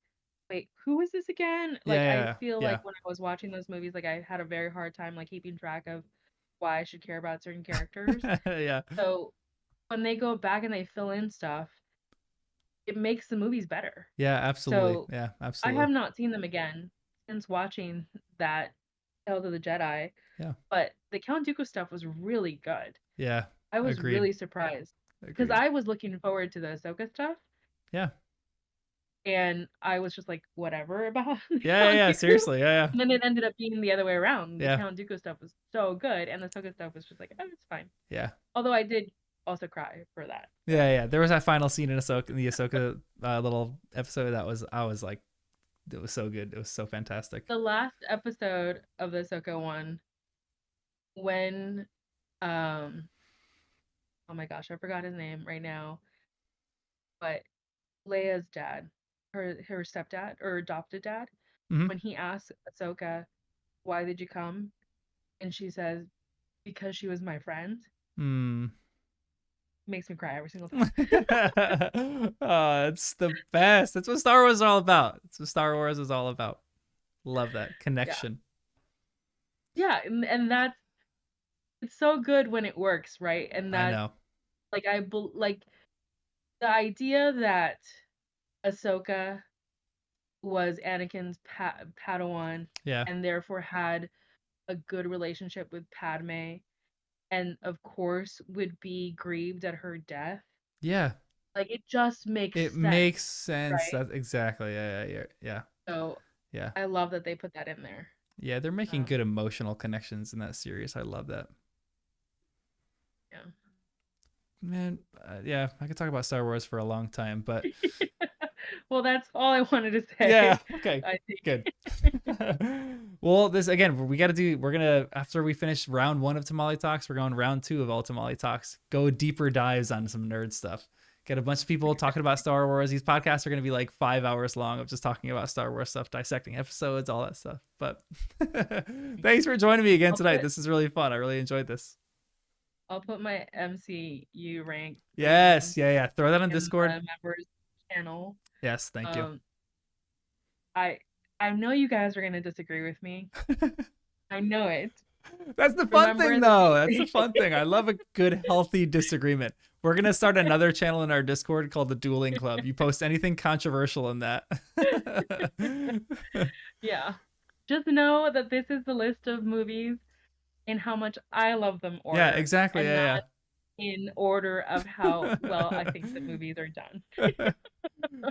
[SPEAKER 2] wait, who is this again? Like I
[SPEAKER 1] Yeah.
[SPEAKER 2] feel
[SPEAKER 1] Yeah.
[SPEAKER 2] like when I was watching those movies, like I had a very hard time like keeping track of why I should care about certain characters.
[SPEAKER 1] Yeah. yeah.
[SPEAKER 2] So when they go back and they fill in stuff, it makes the movies better.
[SPEAKER 1] Yeah, absolutely.
[SPEAKER 2] So
[SPEAKER 1] Yeah,
[SPEAKER 2] I
[SPEAKER 1] absolutely.
[SPEAKER 2] have not seen them again since watching that Tales of the Jedi,
[SPEAKER 1] Yeah.
[SPEAKER 2] but the Count Dooku stuff was really good.
[SPEAKER 1] Yeah.
[SPEAKER 2] I was
[SPEAKER 1] Agreed.
[SPEAKER 2] really surprised because
[SPEAKER 1] Agreed.
[SPEAKER 2] I was looking forward to the Ahsoka stuff,
[SPEAKER 1] Yeah.
[SPEAKER 2] and I was just like, whatever about the
[SPEAKER 1] Yeah,
[SPEAKER 2] Count
[SPEAKER 1] yeah, yeah.
[SPEAKER 2] Dooku.
[SPEAKER 1] Seriously. Yeah,
[SPEAKER 2] And then it ended up being the other way around. The
[SPEAKER 1] yeah.
[SPEAKER 2] Count Dooku stuff was so good, and the Ahsoka stuff was just like, oh, it's fine.
[SPEAKER 1] Yeah.
[SPEAKER 2] Although I did also cry for that.
[SPEAKER 1] Yeah, yeah. There was that final scene in Ahsoka, in the Ahsoka little episode that was, I was like, it was so good. It was so fantastic.
[SPEAKER 2] The last episode of the Ahsoka one, when um oh my gosh, I forgot his name right now, but Leia's dad, her stepdad or adopted dad,
[SPEAKER 1] Mm-hmm.
[SPEAKER 2] when he asks Ahsoka, "Why did you come?" and she says, "Because she was my friend,"
[SPEAKER 1] Hmm.
[SPEAKER 2] makes me cry every single time.
[SPEAKER 1] Oh, it's the best. That's what Star Wars is all about. It's what Star Wars is all about. Love that
[SPEAKER 2] Yeah.
[SPEAKER 1] connection.
[SPEAKER 2] Yeah, and that's it's so good when it works, right? And
[SPEAKER 1] I
[SPEAKER 2] that
[SPEAKER 1] know.
[SPEAKER 2] like the idea that Ahsoka was Anakin's Padawan
[SPEAKER 1] Yeah.
[SPEAKER 2] and therefore had a good relationship with Padme and of course would be grieved at her death.
[SPEAKER 1] Yeah.
[SPEAKER 2] Like it just makes
[SPEAKER 1] It
[SPEAKER 2] sense,
[SPEAKER 1] makes sense.
[SPEAKER 2] right?
[SPEAKER 1] That's exactly. Yeah.
[SPEAKER 2] So
[SPEAKER 1] Yeah.
[SPEAKER 2] I love that they put that in there.
[SPEAKER 1] Yeah, they're making
[SPEAKER 2] Um,
[SPEAKER 1] good emotional connections in that series. I love that.
[SPEAKER 2] yeah.
[SPEAKER 1] Man, yeah, I could talk about Star Wars for a long time, but
[SPEAKER 2] Well, that's all I wanted to
[SPEAKER 1] yeah,
[SPEAKER 2] say.
[SPEAKER 1] okay,
[SPEAKER 2] I
[SPEAKER 1] good.
[SPEAKER 2] think.
[SPEAKER 1] Well, this again, we got to do. We're gonna after we finish round one of Tamale Talks, we're going round two of all Tamale Talks. Go deeper dives on some nerd stuff. Get a bunch of people talking about Star Wars. These podcasts are gonna be like 5 hours long of just talking about Star Wars stuff, dissecting episodes, all that stuff. But thanks for joining me again
[SPEAKER 2] I'll
[SPEAKER 1] tonight.
[SPEAKER 2] put
[SPEAKER 1] This is really fun. I really enjoyed this.
[SPEAKER 2] I'll put my MCU rank
[SPEAKER 1] Yes, yeah. Throw that on
[SPEAKER 2] in
[SPEAKER 1] Discord.
[SPEAKER 2] the members channel.
[SPEAKER 1] Yes, thank you.
[SPEAKER 2] Um, I I know you guys are gonna disagree with me. I know it.
[SPEAKER 1] That's the fun thing,
[SPEAKER 2] Remember the
[SPEAKER 1] though. That's the
[SPEAKER 2] movie.
[SPEAKER 1] fun thing. I love a good, healthy disagreement. We're gonna start another channel in our Discord called the Dueling Club. You post anything controversial in that.
[SPEAKER 2] Yeah. Just know that this is the list of movies and how much I love them
[SPEAKER 1] Yeah,
[SPEAKER 2] order
[SPEAKER 1] exactly.
[SPEAKER 2] and
[SPEAKER 1] Yeah,
[SPEAKER 2] not in order of how well I think the movies are done.
[SPEAKER 1] yeah.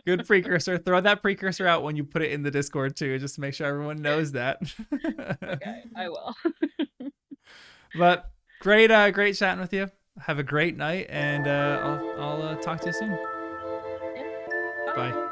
[SPEAKER 1] Good precursor. Throw that precursor out when you put it in the Discord too, just to make sure everyone knows that.
[SPEAKER 2] Okay, I will.
[SPEAKER 1] But great chatting with you. Have a great night, and I'll talk to you soon.
[SPEAKER 2] Yeah.
[SPEAKER 1] Bye.
[SPEAKER 2] Bye.